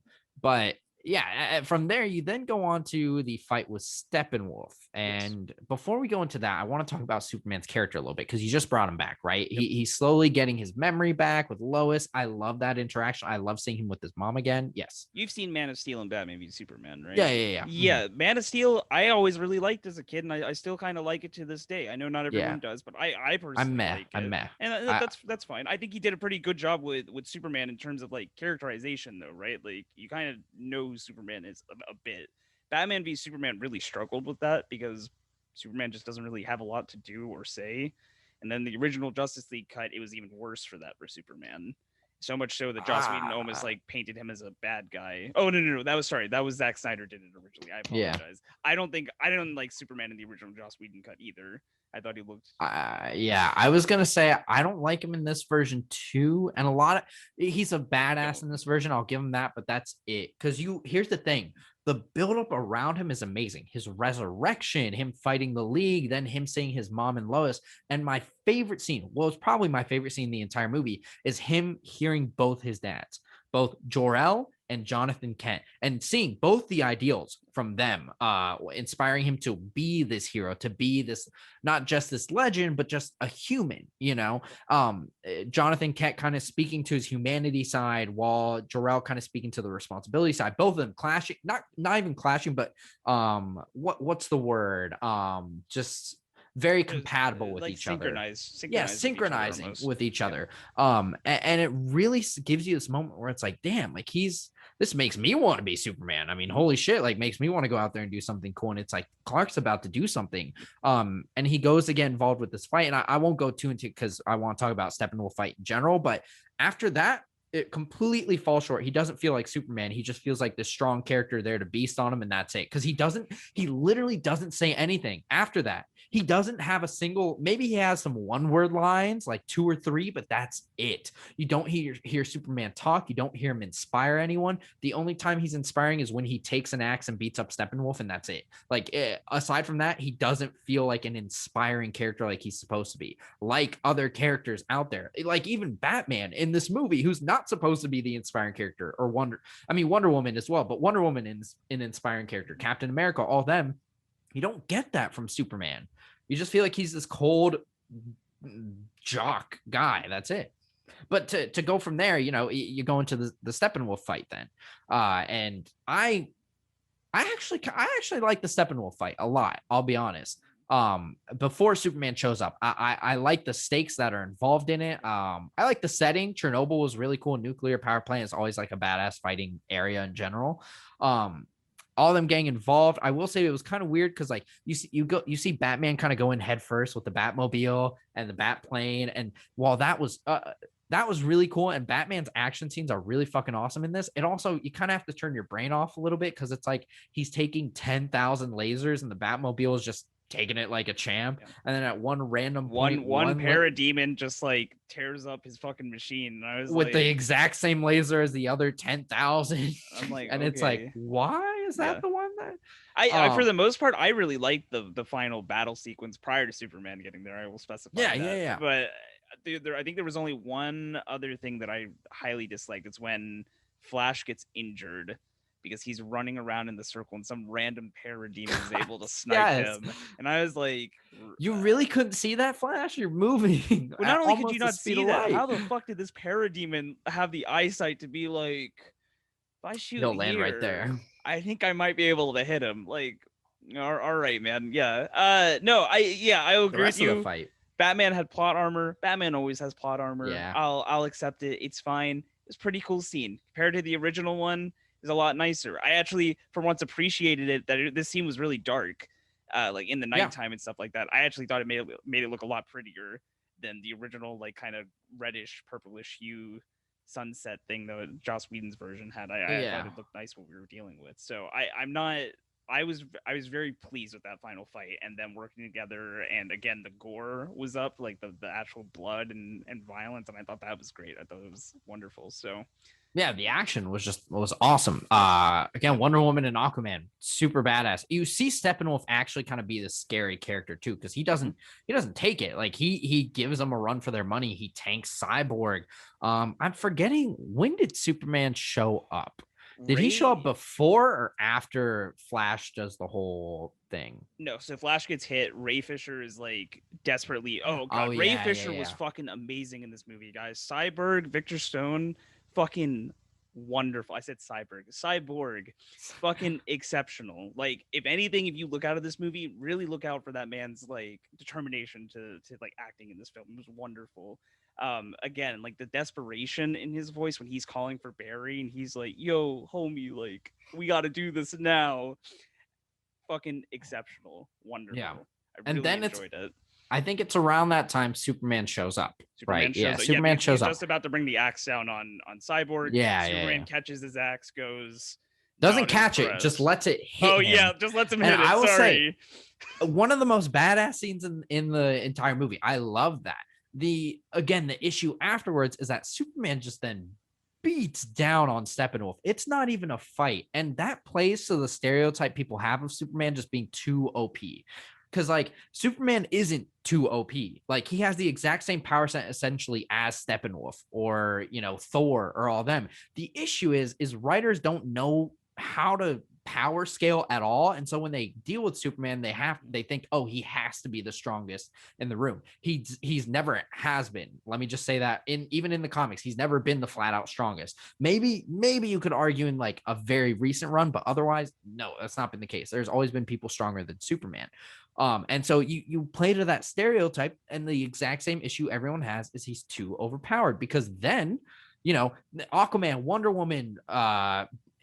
But yeah, from there, you then go on to the fight with Steppenwolf. And before we go into that, I want to talk about Superman's character a little bit because you just brought him back, right? He's slowly getting his memory back with Lois. I love that interaction. I love seeing him with his mom again. Yes. You've seen Man of Steel and Batman v Superman, right? Yeah. Yeah, Man of Steel, I always really liked as a kid, and I still kind of like it to this day. I know not everyone does, but I personally like it. I'm meh. And that's fine. I think he did a pretty good job with Superman in terms of like characterization, though, right? Like you kind of know who Superman is a bit. Batman v Superman really struggled with that because Superman just doesn't really have a lot to do or say. And then the original Justice League cut, it was even worse for that for Superman. So much so that Joss Whedon almost like painted him as a bad guy. Oh no, that was Zack Snyder did it originally. I apologize. I don't like Superman in the original Joss Whedon cut either. I thought he looked. I was gonna say I don't like him in this version too, and he's a badass in this version. I'll give him that, but that's it. Because here's the thing: the buildup around him is amazing. His resurrection, him fighting the League, then him seeing his mom and Lois. And my favorite scene, well, it's probably my favorite scene in the entire movie, is him hearing both his dads, both Jor-El and Jonathan Kent, and seeing both the ideals from them, inspiring him to be this hero, to be this, not just this legend, but just a human, Jonathan Kent kind of speaking to his humanity side, while Jarrell kind of speaking to the responsibility side, both of them clashing, not even clashing, but what's the word? Just very compatible with like each other. Yeah, synchronizing with each other. And it really gives you this moment where it's like, damn, like this makes me want to be Superman. I mean, holy shit, like makes me want to go out there and do something cool. And it's like Clark's about to do something. And he goes to get involved with this fight. And I won't go too into it because I want to talk about Steppenwolf fight in general. But after that, it completely falls short. He doesn't feel like Superman. He just feels like this strong character there to beast on him, and that's it. Because he literally doesn't say anything after that. He doesn't have a single, maybe he has some one-word lines, like 2 or 3, but that's it. You don't hear Superman talk. You don't hear him inspire anyone. The only time he's inspiring is when he takes an axe and beats up Steppenwolf, and that's it. Like, aside from that, he doesn't feel like an inspiring character like he's supposed to be, like other characters out there. Like even Batman in this movie, who's not supposed to be the inspiring character, or Wonder Woman as well, but Wonder Woman is an inspiring character. Captain America, all them. You don't get that from Superman. You just feel like he's this cold jock guy. That's it. But to go from there, you go into the Steppenwolf fight then. And I actually like the Steppenwolf fight a lot. I'll be honest. Before Superman shows up, I like the stakes that are involved in it. I like the setting. Chernobyl was really cool. Nuclear power plant is always like a badass fighting area in general. All of them getting involved. I will say it was kind of weird because like you see Batman kind of go in head first with the Batmobile and the Bat plane, and while that was really cool, and Batman's action scenes are really fucking awesome in this, it also, you kind of have to turn your brain off a little bit because it's like he's taking 10,000 lasers and the Batmobile is just taking it like a champ. And then at one random point, one parademon just like tears up his fucking machine. And I was with like, the exact same laser as the other 10,000. I'm like, and okay. It's like, why is that the one that I for the most part, I really like the final battle sequence prior to Superman getting there. I will specify that. Yeah. But I think there was only one other thing that I highly disliked. It's when Flash gets injured because he's running around in the circle and some random parademon is able to snipe him. And I was like, you really couldn't see that, Flash? You're moving. Well, not only could you not see that, how the fuck did this parademon have the eyesight to be like, if I shoot he'll land right there, I think I might be able to hit him. Like, all right, man. Yeah. No, I agree with you. Fight. Batman had plot armor. Batman always has plot armor. Yeah. I'll accept it. It's fine. It's a pretty cool scene. Compared to the original one, is a lot nicer. I actually, for once, appreciated it that this scene was really dark, like in the nighttime and stuff like that. I actually thought it made it look a lot prettier than the original, like kind of reddish, purplish hue sunset thing that Joss Whedon's version had. I thought it looked nice what we were dealing with. So I was very pleased with that final fight and them working together. And again, the gore was up, like the actual blood and violence, and I thought that was great. I thought it was wonderful. So yeah, the action was awesome. Again, Wonder Woman and Aquaman, super badass. You see Steppenwolf actually kind of be the scary character too, because he doesn't take it. Like he gives them a run for their money. He tanks Cyborg. I'm forgetting, when did Superman show up? Did he show up before or after Flash does the whole thing? No, so Flash gets hit. Ray Fisher is like desperately. Oh god, Ray Fisher was fucking amazing in this movie, guys. Cyborg, Victor Stone, fucking wonderful. I said Cyborg, fucking exceptional. Like, if anything, if you look out of this movie, really look out for that man's like determination to like acting in this film. It was wonderful. Again, like the desperation in his voice when he's calling for Barry and he's like, yo, homie, like, we got to do this now. Fucking exceptional. Wonderful. Yeah. I really enjoyed it. I think it's around that time Superman shows up. Superman shows up. Just about to bring the axe down on Cyborg. Superman catches his axe, goes. Doesn't catch it, just lets it hit him. Just lets him hit it. I will say, one of the most badass scenes in the entire movie. I love that. The issue afterwards is that Superman just then beats down on Steppenwolf. It's not even a fight, and that plays to the stereotype people have of Superman just being too OP. because like Superman isn't too OP. Like he has the exact same power set essentially as Steppenwolf or Thor or all them. The issue is writers don't know how to power scale at all, and so when they deal with Superman, they think, oh, he has to be the strongest in the room. He's never has been. Let me just say that even in the comics, he's never been the flat out strongest. Maybe you could argue in like a very recent run, but otherwise, no, that's not been the case. There's always been people stronger than Superman. And so you play to that stereotype, and the exact same issue everyone has is he's too overpowered, because then, Aquaman, Wonder Woman,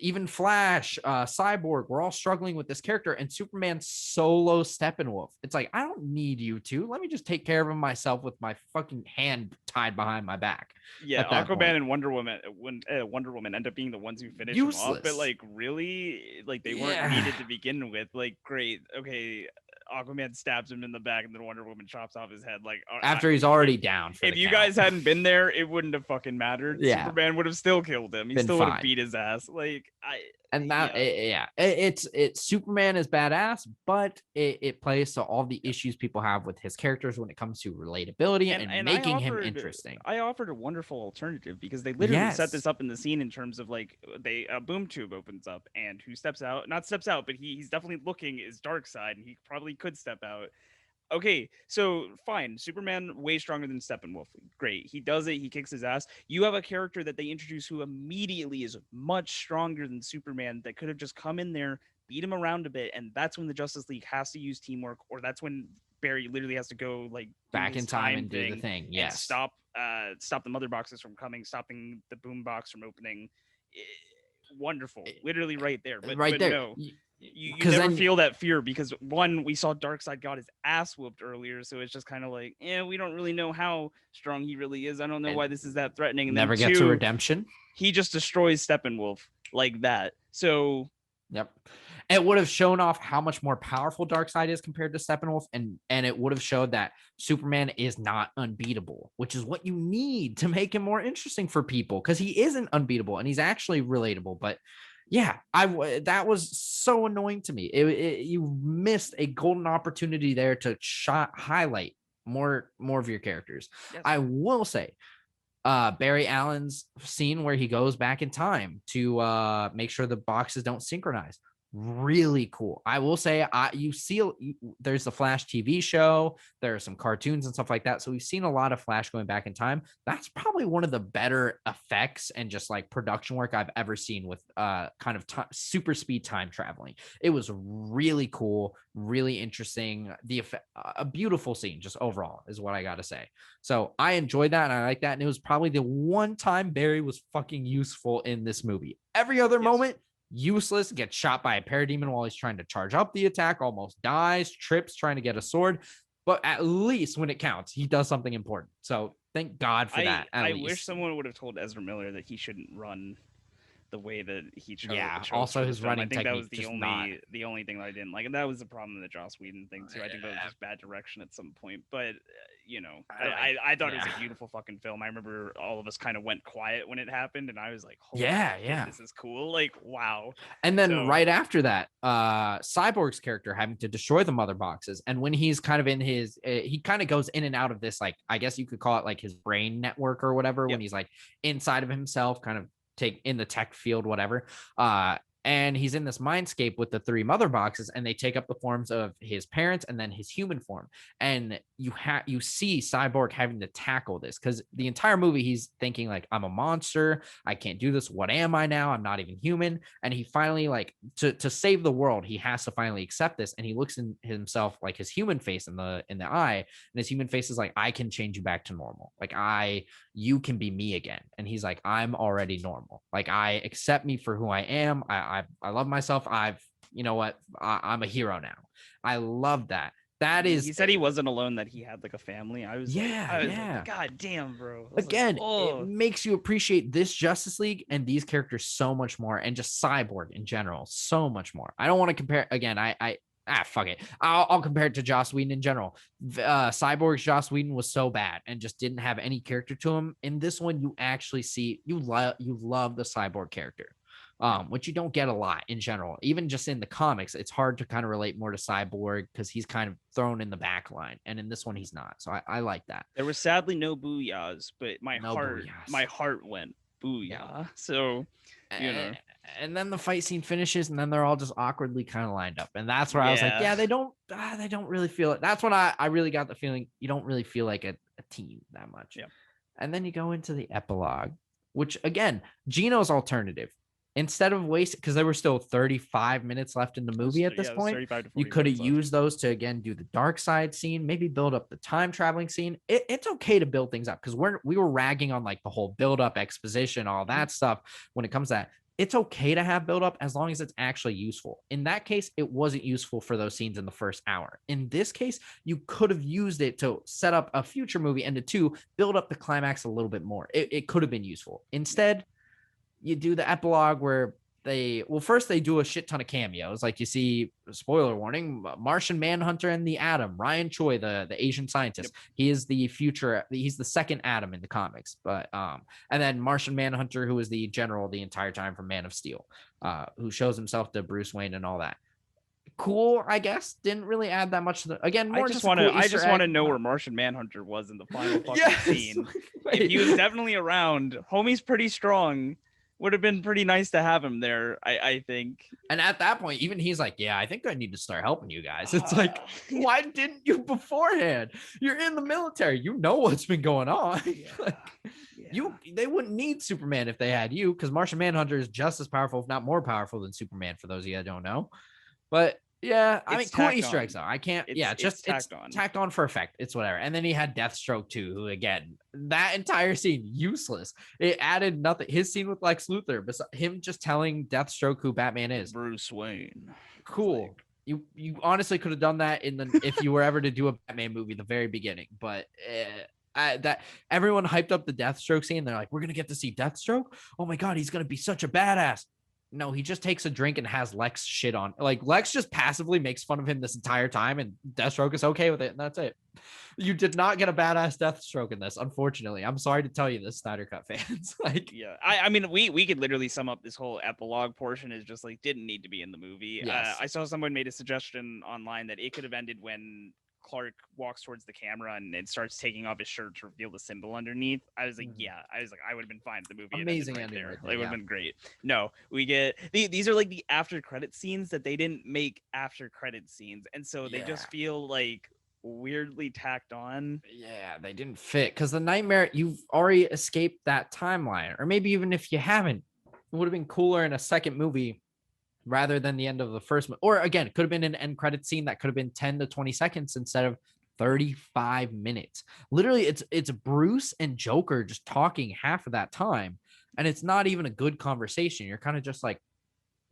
even Flash, Cyborg, we're all struggling with this character, and Superman solo Steppenwolf. It's like, I don't need you to. Let me just take care of him myself with my fucking hand tied behind my back. Yeah, at that Aquaman point. and Wonder Woman, when Wonder Woman end up being the ones who finish him off, Useless. but like really, like they weren't Yeah. needed to begin with. Like, great, okay, Aquaman stabs him in the back, and then Wonder Woman chops off his head. Like After he's already down. If you guys hadn't been there, it wouldn't have fucking mattered. Yeah. Superman would have still killed him. He Been still would have fine. beat his ass. Like And that, it's Superman is badass, but it plays to all the issues people have with his characters when it comes to relatability and making him interesting. I offered a wonderful alternative because they literally set this up in the scene in terms of like a boom tube opens up, and who steps out? Not steps out, but he's definitely looking is Darkseid, and he probably could step out. Okay, so fine. Superman way stronger than Steppenwolf. Great. He does it. He kicks his ass. You have a character that they introduce who immediately is much stronger than Superman that could have just come in there, beat him around a bit, and that's when the Justice League has to use teamwork, or that's when Barry literally has to go like back in time and do the thing. Yes. Stop the mother boxes from coming, stopping the boom box from opening. Wonderful. Literally right there. But there. No. You never feel that fear because one, we saw Darkseid got his ass whooped earlier, so it's just kind of like, we don't really know how strong he really is. I don't know why this is that threatening. And never then gets a redemption. He just destroys Steppenwolf like that. So yep, it would have shown off how much more powerful Darkseid is compared to Steppenwolf, and it would have showed that Superman is not unbeatable, which is what you need to make him more interesting for people, because he isn't unbeatable and he's actually relatable. But yeah, that was so annoying to me. You missed a golden opportunity there to highlight more of your characters. Yes. I will say, Barry Allen's scene where he goes back in time to make sure the boxes don't synchronize, really cool. I will say, there's the Flash TV show, there are some cartoons and stuff like that, so we've seen a lot of Flash going back in time. That's probably one of the better effects and just like production work I've ever seen with kind of super speed time traveling. It was really cool, really interesting. The effect, a beautiful scene just overall is what I gotta say. So I enjoyed that and I like that, and it was probably the one time Barry was fucking useful in this movie. Every other moment, useless, gets shot by a parademon while he's trying to charge up the attack, almost dies, trips trying to get a sword. But at least when it counts, he does something important. So thank God for that. I wish someone would have told Ezra Miller that he shouldn't run the way that he chose. Yeah, also his running technique. I think that was the only thing that I didn't like, and that was the problem with the Joss Whedon thing too. I think that was just bad direction at some point. But I thought it was a beautiful fucking film. I remember all of us kind of went quiet when it happened, and I was like, holy shit, this is cool. Like, wow. And then right after that, Cyborg's character having to destroy the mother boxes, and when he's kind of in his, he kind of goes in and out of this, like, I guess you could call it like his brain network or whatever. When he's like inside of himself, kind of take in the tech field, whatever. And he's in this mindscape with the three mother boxes, and they take up the forms of his parents and then his human form. And you see Cyborg having to tackle this, because the entire movie he's thinking like, I'm a monster, I can't do this, what am I now, I'm not even human. And he finally, like, to save the world, he has to finally accept this, and he looks in himself, like his human face in the eye, and his human face is like, I can change you back to normal, like you can be me again. And he's like, I'm already normal, like I accept me for who I am, I love myself, you know what, I'm a hero now. I love that. That is, he said he wasn't alone, that he had like a family. I was like, God damn, bro. Again, it makes you appreciate this Justice League and these characters so much more, and just Cyborg in general so much more. I don't want to compare again. Fuck it. I'll compare it to Joss Whedon in general. Cyborg's Joss Whedon was so bad and just didn't have any character to him. In this one, you actually see, you love the Cyborg character. which you don't get a lot in general. Even just in the comics, it's hard to kind of relate more to Cyborg because he's kind of thrown in the back line, and in this one he's not. So I like that. There was sadly no booyahs, but No my booyahs. heart went Yeah. booyah. So, you And, know, and then the fight scene finishes, and then they're all just awkwardly kind of lined up, and that's where I was like, yeah. yeah, they don't really feel it. That's when I really got the feeling you don't really feel like a team that much. Yeah. And then you go into the epilogue, which again, Gino's alternative. Instead of wasting, because there were still 35 minutes left in the movie at this Yeah, it was point, 35 to 40 you could have minutes left. used those to again do the dark side scene, maybe build up the time traveling scene. It's okay to build things up because we were ragging on like the whole build up exposition, all that stuff when it comes to that. It's okay to have build up as long as it's actually useful. In that case, it wasn't useful for those scenes in the first hour. In this case, you could have used it to set up a future movie and to two, build up the climax a little bit more. It could have been useful. Instead, you do the epilogue where first they do a shit ton of cameos. Like you see, spoiler warning, Martian Manhunter and the Atom, Ryan Choi, the Asian scientist. Yep. He is the future. He's the second Atom in the comics. But and then Martian Manhunter, who is the general the entire time from Man of Steel, who shows himself to Bruce Wayne and all that. Cool, I guess. Didn't really add that much to the again. More I just want to know where Martian Manhunter was in the final fucking scene. If he was definitely around, homie's pretty strong. Would have been pretty nice to have him there, I think. And at that point, even he's like, yeah, I think I need to start helping you guys. It's like, why didn't you beforehand? You're in the military. You know what's been going on. Yeah. They wouldn't need Superman if they had you, because Martian Manhunter is just as powerful, if not more powerful than Superman, for those of you that don't know. But yeah, I mean, cool Easter eggs though. I can't. It's tacked on for effect. It's whatever. And then he had Deathstroke too, who again, that entire scene useless. It added nothing. His scene with Lex Luthor, but him just telling Deathstroke who Batman is. Bruce Wayne. Cool. You honestly could have done that if you were ever to do a Batman movie, the very beginning. But that everyone hyped up the Deathstroke scene. They're like, we're gonna get to see Deathstroke. Oh my god, he's gonna be such a badass. No, he just takes a drink and has Lex shit on. Like Lex just passively makes fun of him this entire time, and Deathstroke is okay with it, and that's it. You did not get a badass Deathstroke in this, unfortunately. I'm sorry to tell you this, Snyder Cut fans. Like, yeah, I mean, we could literally sum up this whole epilogue portion as just like didn't need to be in the movie. Yes. I saw someone made a suggestion online that it could have ended when Clark walks towards the camera and it starts taking off his shirt to reveal the symbol underneath. I was like, I would have been fine if the movie amazing ending right there. It would have been great. No, we get these are like the after credit scenes that they didn't make after credit scenes, and so they just feel like weirdly tacked on. Yeah, they didn't fit because the Nightmare, you've already escaped that timeline, or maybe even if you haven't, it would have been cooler in a second movie rather than the end of the first. Or again, it could have been an end credit scene that could have been 10 to 20 seconds instead of 35 minutes. Literally, it's Bruce and Joker just talking half of that time, and it's not even a good conversation. You're kind of just like,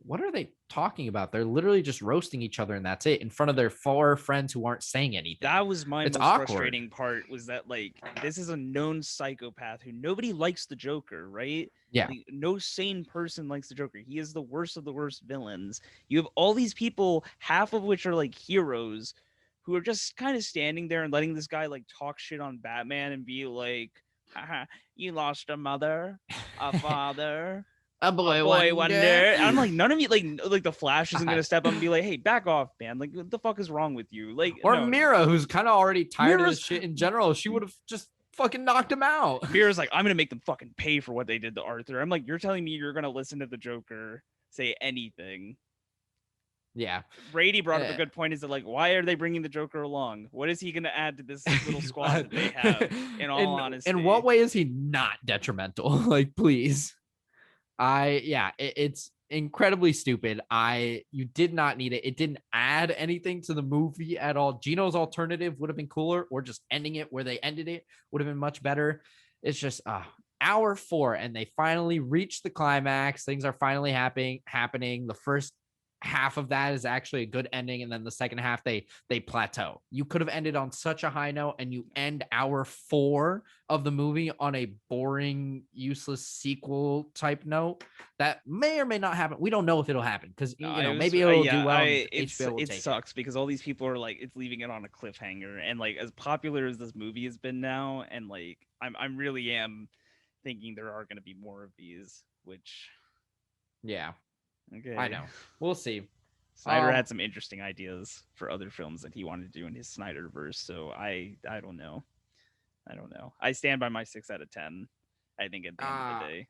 what are they talking about? They're literally just roasting each other, and that's it, in front of their four friends who aren't saying anything. That was my most frustrating part, was that like this is a known psychopath who nobody likes the Joker, right? Yeah. Like, no sane person likes the Joker. He is the worst of the worst villains. You have all these people, half of which are like heroes, who are just kind of standing there and letting this guy like talk shit on Batman and be like, haha, you lost a mother, a father. A boy wonder. And I'm like, none of you, like the Flash isn't gonna step up and be like, hey, back off, man. Like, what the fuck is wrong with you? Like, or Mira, who's kind of already tired of this shit in general. She would have just fucking knocked him out. Mira's like, I'm gonna make them fucking pay for what they did to Arthur. I'm like, you're telling me you're gonna listen to the Joker say anything? Yeah. Brady brought up a good point. Is that like, why are they bringing the Joker along? What is he gonna add to this little squad that they have? In all honesty, in what way is he not detrimental? Like, please. It's incredibly stupid. You did not need it. It didn't add anything to the movie at all. Gino's alternative would have been cooler, or just ending it where they ended it would have been much better. It's just hour 4, and they finally reached the climax. Things are finally happening. The first half of that is actually a good ending, and then the second half they plateau. You could have ended on such a high note, and you end hour 4 of the movie on a boring, useless sequel type note that may or may not happen. We don't know if it'll happen, because maybe it'll do well. It sucks because all these people are like, it's leaving it on a cliffhanger, and like, as popular as this movie has been now, and like I'm really thinking there are going to be more of these, which Yeah, Okay. I know. We'll see. Snyder had some interesting ideas for other films that he wanted to do in his Snyderverse. So I don't know. I don't know. I stand by my 6 out of 10. I think at the end of the day.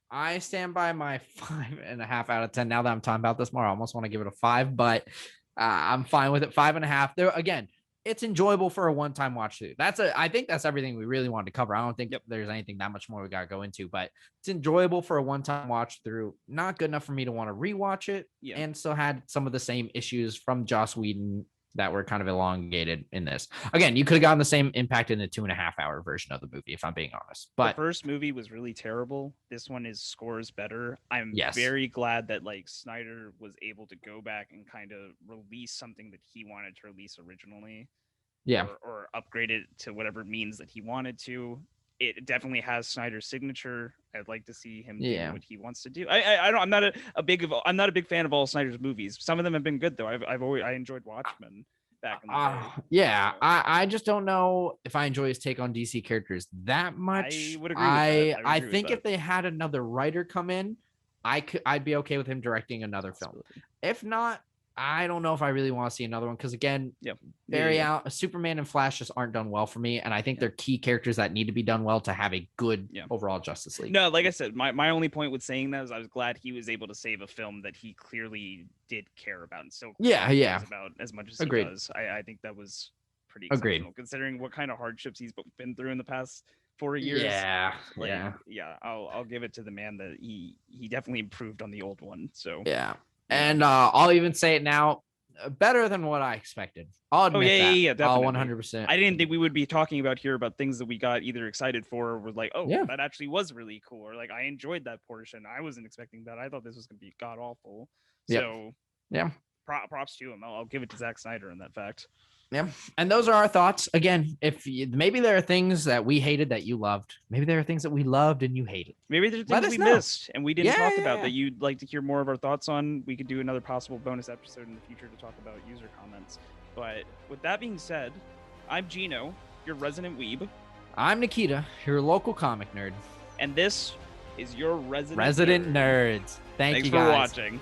I stand by my 5.5 out of 10. Now that I'm talking about this more, I almost want to give it a 5, but I'm fine with it. 5.5. There again, it's enjoyable for a one-time watch too. I think that's everything we really wanted to cover. I don't think there's anything that much more we got to go into, but it's enjoyable for a one-time watch through. Not good enough for me to want to rewatch it, and still had some of the same issues from Joss Whedon that were kind of elongated in this. Again, you could have gotten the same impact in the 2.5 hour version of the movie, if I'm being honest. But the first movie was really terrible. This one scores better. I'm very glad that like Snyder was able to go back and kind of release something that he wanted to release originally. Yeah. Or upgrade it to whatever means that he wanted to. It definitely has Snyder's signature. I'd like to see him do what he wants to do. I'm not a big fan of all Snyder's movies. Some of them have been good though. I enjoyed Watchmen back in the day. Yeah, I just don't know if I enjoy his take on DC characters that much. I would agree with that. I think if they had another writer come in, I'd be okay with him directing another film. If not, I don't know if I really want to see another one because again, Superman and Flash just aren't done well for me, and I think they're key characters that need to be done well to have a good overall Justice League. No, like I said, my only point with saying that is I was glad he was able to save a film that he clearly did care about and so cares about as much as he does. I think that was pretty exceptional considering what kind of hardships he's been through in the past 4 years. I'll give it to the man that he definitely improved on the old one. So and I'll even say it now, better than what I expected. I'll admit that. Definitely. 100%. I didn't think we would be talking about things that we got either excited for or were like, that actually was really cool, or like I enjoyed that portion. I wasn't expecting that. I thought this was going to be god awful. So props to him. I'll give it to Zack Snyder in that fact. Yeah. And those are our thoughts. Again, maybe there are things that we hated that you loved. Maybe there are things that we loved and you hated. Maybe there's things we missed and we didn't talk about that you'd like to hear more of our thoughts on. We could do another possible bonus episode in the future to talk about user comments. But with that being said, I'm Gino, your resident weeb. I'm Nikita, your local comic nerd. And this is your resident nerds. Thanks for watching.